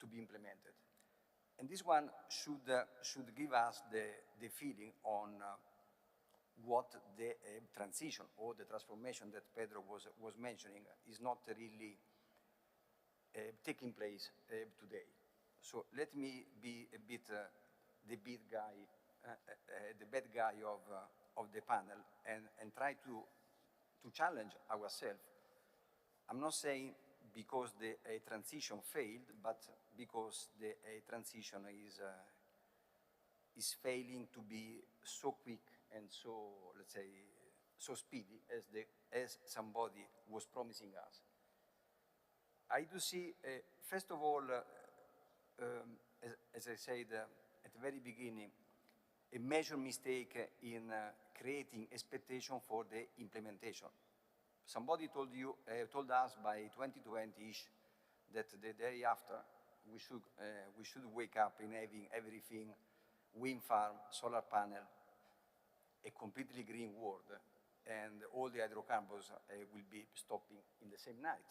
G: to be implemented. And this one should give us the feeling on what the transition or the transformation that Pedro was mentioning is not really taking place today. So let me be a bit the bad guy of the panel and try to challenge ourselves. I'm not saying because the transition failed, but because the transition is failing to be so quick and so, let's say, so speedy as somebody was promising us. I do see, first of all, as I said at the very beginning, a major mistake in creating expectation for the implementation. Somebody told us by 2020-ish that the day after we should wake up in having everything, wind farm, solar panel, a completely green world, and all the hydrocarbons will be stopping in the same night.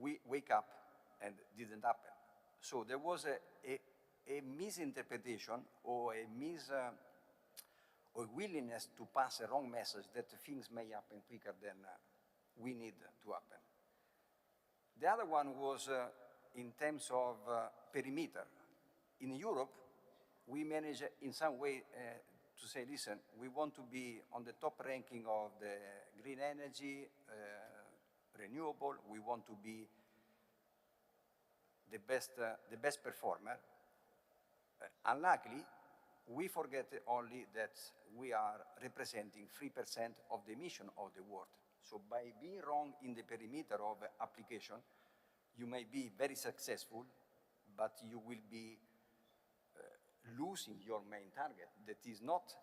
G: We wake up and didn't happen. So there was a misinterpretation or a willingness to pass a wrong message that things may happen quicker than we need to happen. The other one was in terms of perimeter. In Europe, we managed in some way to say, listen, we want to be on the top ranking of the green energy, renewable, we want to be the best performer. Unluckily, we forget only that we are representing 3% of the emission of the world. So by being wrong in the perimeter of application, you may be very successful, but you will be losing your main target. That is not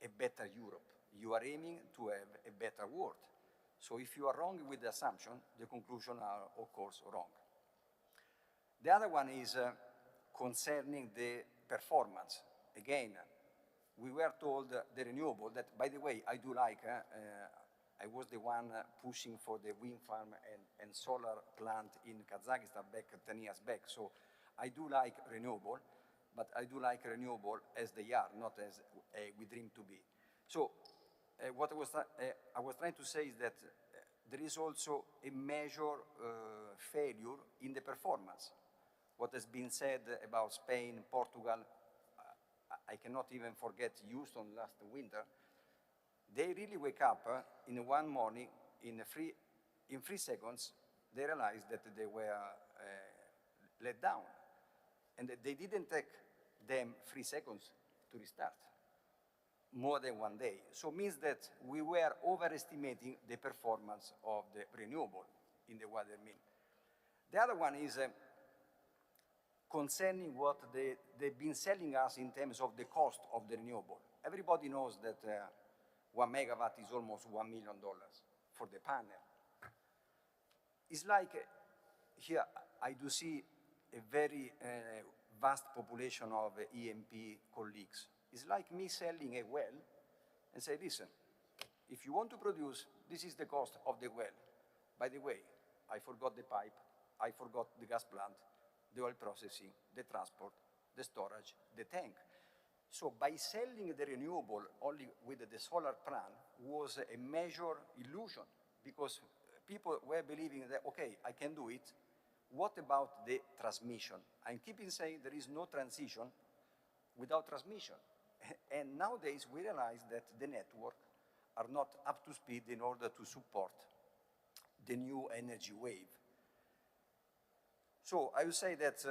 G: a better Europe. You are aiming to have a better world. So if you are wrong with the assumption, the conclusions are, of course, wrong. The other one is concerning the performance. Again, we were told the renewable, that, by the way, I do like, I was the one pushing for the wind farm and solar plant in Kazakhstan back 10 years back. So I do like renewable, but I do like renewable as they are, not as we dream to be. So what I was trying to say is that there is also a major failure in the performance. What has been said about Spain, Portugal, I cannot even forget Houston last winter. They really wake up in one morning, in 3 seconds, they realized that they were let down. And they didn't take them 3 seconds to restart, more than 1 day. So it means that we were overestimating the performance of the renewable in the water mean. The other one is concerning what they've been selling us in terms of the cost of the renewable. Everybody knows that 1 megawatt is almost $1 million for the panel. It's like here I do see a very vast population of EMP colleagues. It's like me selling a well and say, listen, if you want to produce, this is the cost of the well. By the way, I forgot the pipe, I forgot the gas plant, the oil processing, the transport, the storage, the tank. So by selling the renewable only with the solar plan was a major illusion, because people were believing that, okay, I can do it. What about the transmission? I'm keeping saying there is no transition without transmission. And nowadays we realize that the network are not up to speed in order to support the new energy wave. So I would say that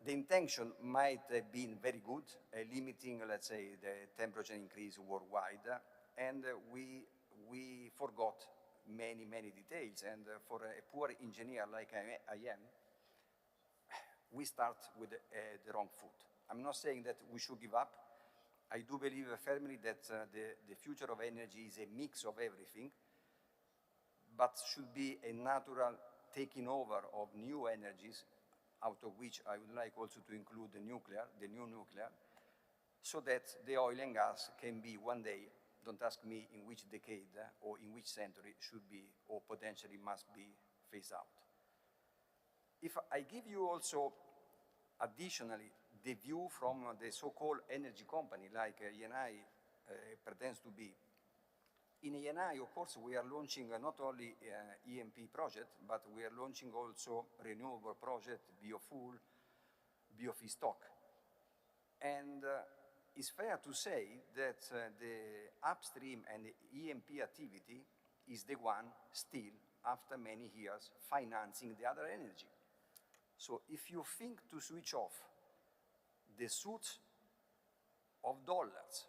G: the intention might have been very good, limiting, let's say, the temperature increase worldwide, and we forgot many, many details. And for a poor engineer like I am, we start with the wrong foot. I'm not saying that we should give up. I do believe firmly that the future of energy is a mix of everything, but should be a natural taking over of new energies, out of which I would like also to include the new nuclear, so that the oil and gas can be one day, don't ask me in which decade or in which century, should be or potentially must be phased out. If I give you also additionally the view from the so-called energy company like Eni, pretends to be. In ENI, of course, we are launching not only EMP project, but we are launching also renewable project, biofuel, biofeedstock. And it's fair to say that the upstream and the EMP activity is the one still, after many years, financing the other energy. So if you think to switch off the source of dollars,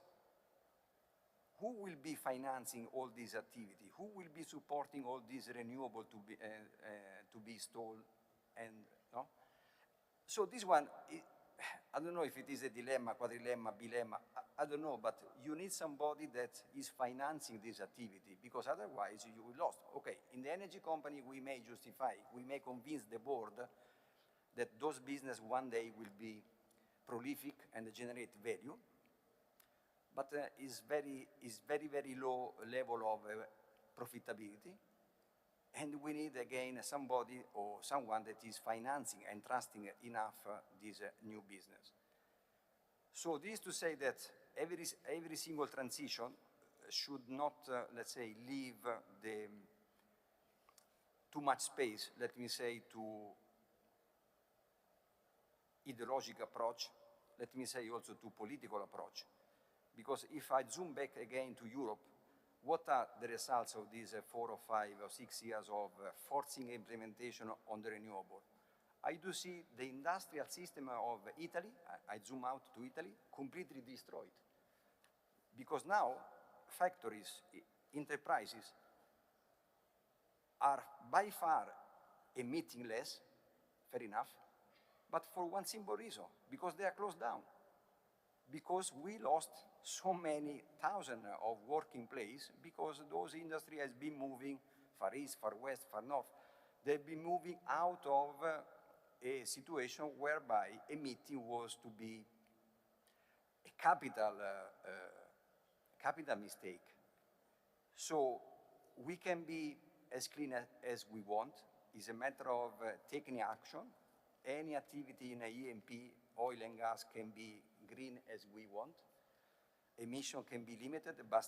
G: who will be financing all this activity? Who will be supporting all these renewable to be installed? And no? So this one, I don't know if it is a dilemma, quadrilemma, bilemma, I don't know, but you need somebody that is financing this activity, because otherwise you will lost. Okay, in the energy company we may justify, we may convince the board that those business one day will be prolific and generate value, but is very, very low level of profitability. And we need, again, somebody or someone that is financing and trusting enough this new business. So this to say that every single transition should not, let's say, leave too much space, let me say, to ideological approach, let me say also to political approach. Because if I zoom back again to Europe, what are the results of these 4 or 5 or 6 years of forcing implementation on the renewable? I do see the industrial system of Italy, I zoom out to Italy, completely destroyed. Because now factories, enterprises are by far emitting less, fair enough, but for one simple reason, because they are closed down. Because we lost so many thousands of working places, because those industries have been moving far east, far west, far north. They've been moving out of a situation whereby emitting was to be a capital mistake. So we can be as clean as we want. It's a matter of taking action. Any activity in a EMP, oil and gas, can be green as we want. Emission can be limited, but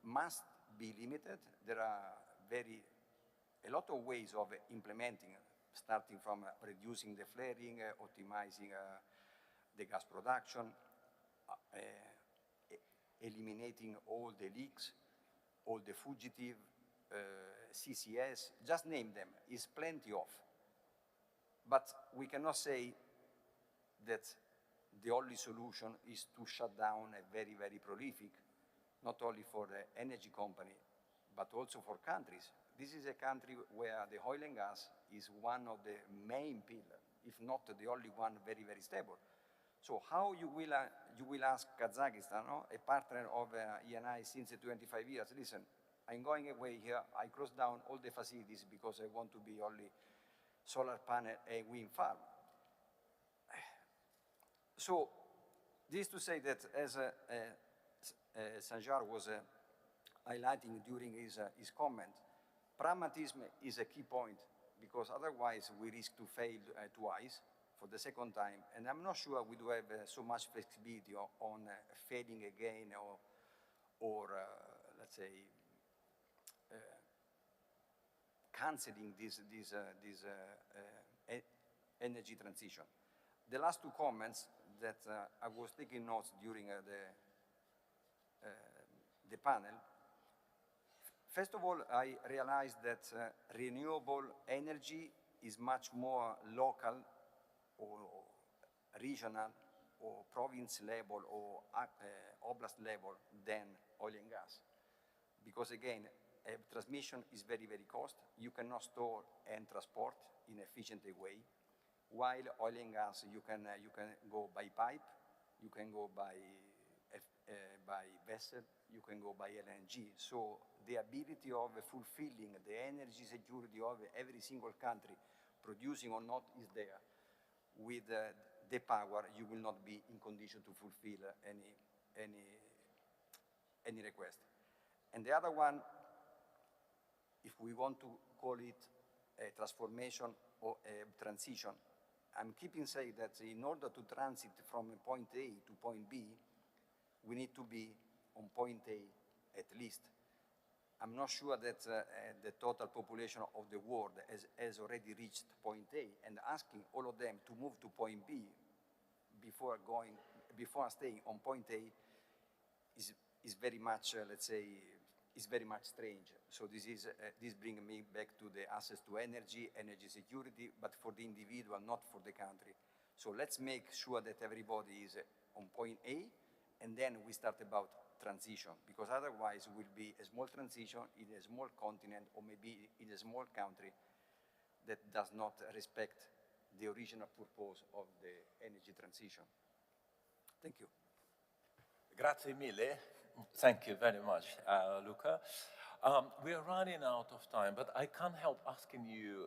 G: must be limited. There are a lot of ways of implementing, starting from reducing the flaring, optimizing the gas production, eliminating all the leaks, all the fugitive, CCS, just name them, is plenty of. But we cannot say that the only solution is to shut down a very, very prolific, not only for the energy company, but also for countries. This is a country where the oil and gas is one of the main pillars, if not the only one, very, very stable. So how you will ask Kazakhstan, no, a partner of ENI since 25 years, listen, I'm going away here, I close down all the facilities because I want to be only solar panel and wind farm. So this to say that, as Sanjar was highlighting during his comment, pragmatism is a key point, because otherwise we risk to fail twice for the second time. And I'm not sure we do have so much flexibility on failing again or let's say, canceling this energy transition. The last 2 comments that I was taking notes during the panel. First of all, I realized that renewable energy is much more local or regional or province level or oblast level than oil and gas. Because again, transmission is very, very costly. You cannot store and transport in an efficient way. While oil and gas, you can go by pipe, you can go by vessel, you can go by LNG. So the ability of fulfilling the energy security of every single country, producing or not, is there. With the power, you will not be in condition to fulfill any request. And the other one, if we want to call it a transformation or a transition, I'm keeping saying that in order to transit from point A to point B, we need to be on point A at least. I'm not sure that the total population of the world has already reached point A, and asking all of them to move to point B before staying on point A is very much, let's say, is very much strange. So this brings me back to the access to energy security, but for the individual, not for the country. So let's make sure that everybody is on point A, and then we start about transition, because otherwise it will be a small transition in a small continent, or maybe in a small country that does not respect the original purpose of the energy transition. Thank you.
A: Grazie mille. Thank you very much, Luca. We are running out of time, but I can't help asking you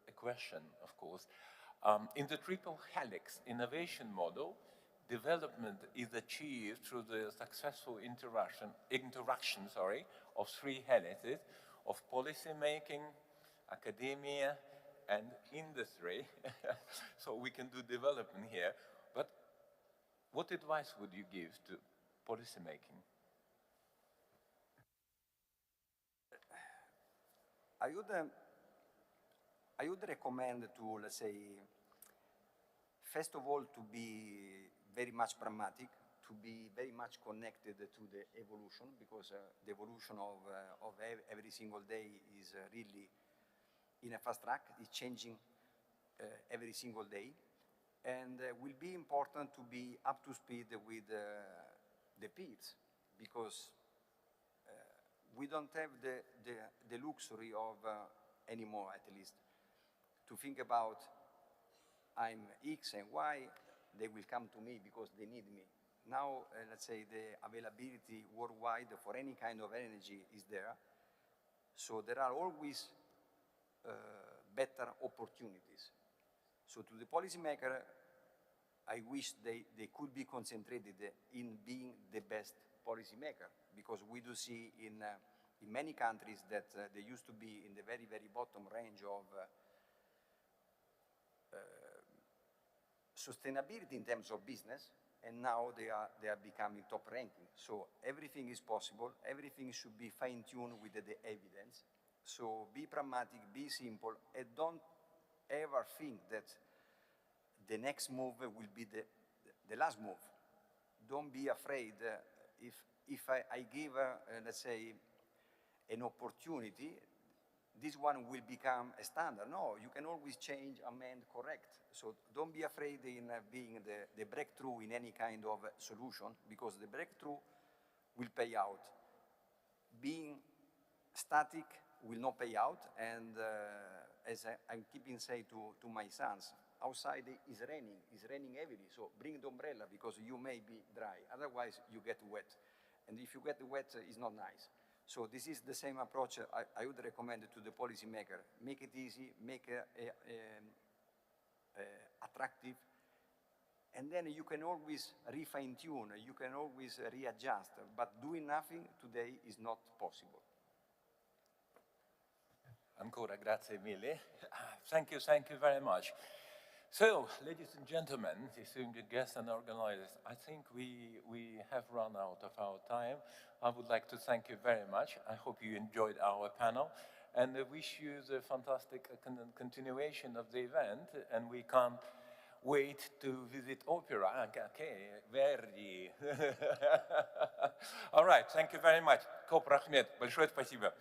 A: a question, of course. In the triple helix innovation model, development is achieved through the successful interaction of three helices of policy making, academia, and industry. So we can do development here. But what advice would you give to policy making?
G: I would recommend to, let's say, first of all, to be very much pragmatic, to be very much connected to the evolution, because the evolution of every single day is really in a fast track. It's changing every single day, and will be important to be up to speed with the peers, because we don't have the luxury of, anymore at least, to think about I'm X and Y, they will come to me because they need me. Now, let's say the availability worldwide for any kind of energy is there, so there are always better opportunities. So to the policymaker, I wish they could be concentrated in being the best policymaker, because we do see in many countries that they used to be in the very, very bottom range of sustainability in terms of business, and now they are becoming top ranking. So everything is possible, everything should be fine-tuned with the evidence. So be pragmatic, be simple, and don't ever think that the next move will be the last move. Don't be afraid if I give, let's say, an opportunity, this one will become a standard. No, you can always change, amend, correct. So don't be afraid in being the breakthrough in any kind of solution, because the breakthrough will pay out. Being static will not pay out, and as I'm keeping saying to my sons, outside is raining heavily, so bring the umbrella, because you may be dry, otherwise you get wet. And if you get wet, it's not nice. So this is the same approach I would recommend to the policymaker. Make it easy, make it attractive, and then you can always refine-tune, you can always readjust, but doing nothing today is not possible.
A: Ancora, grazie mille. Thank you very much. So, ladies and gentlemen, distinguished guests and organizers, I think we have run out of our time. I would like to thank you very much. I hope you enjoyed our panel, and I wish you the fantastic continuation of the event, and we can't wait to visit opera. Okay, Verdi. All right, thank you very much. Коп Рахмет, большое спасибо.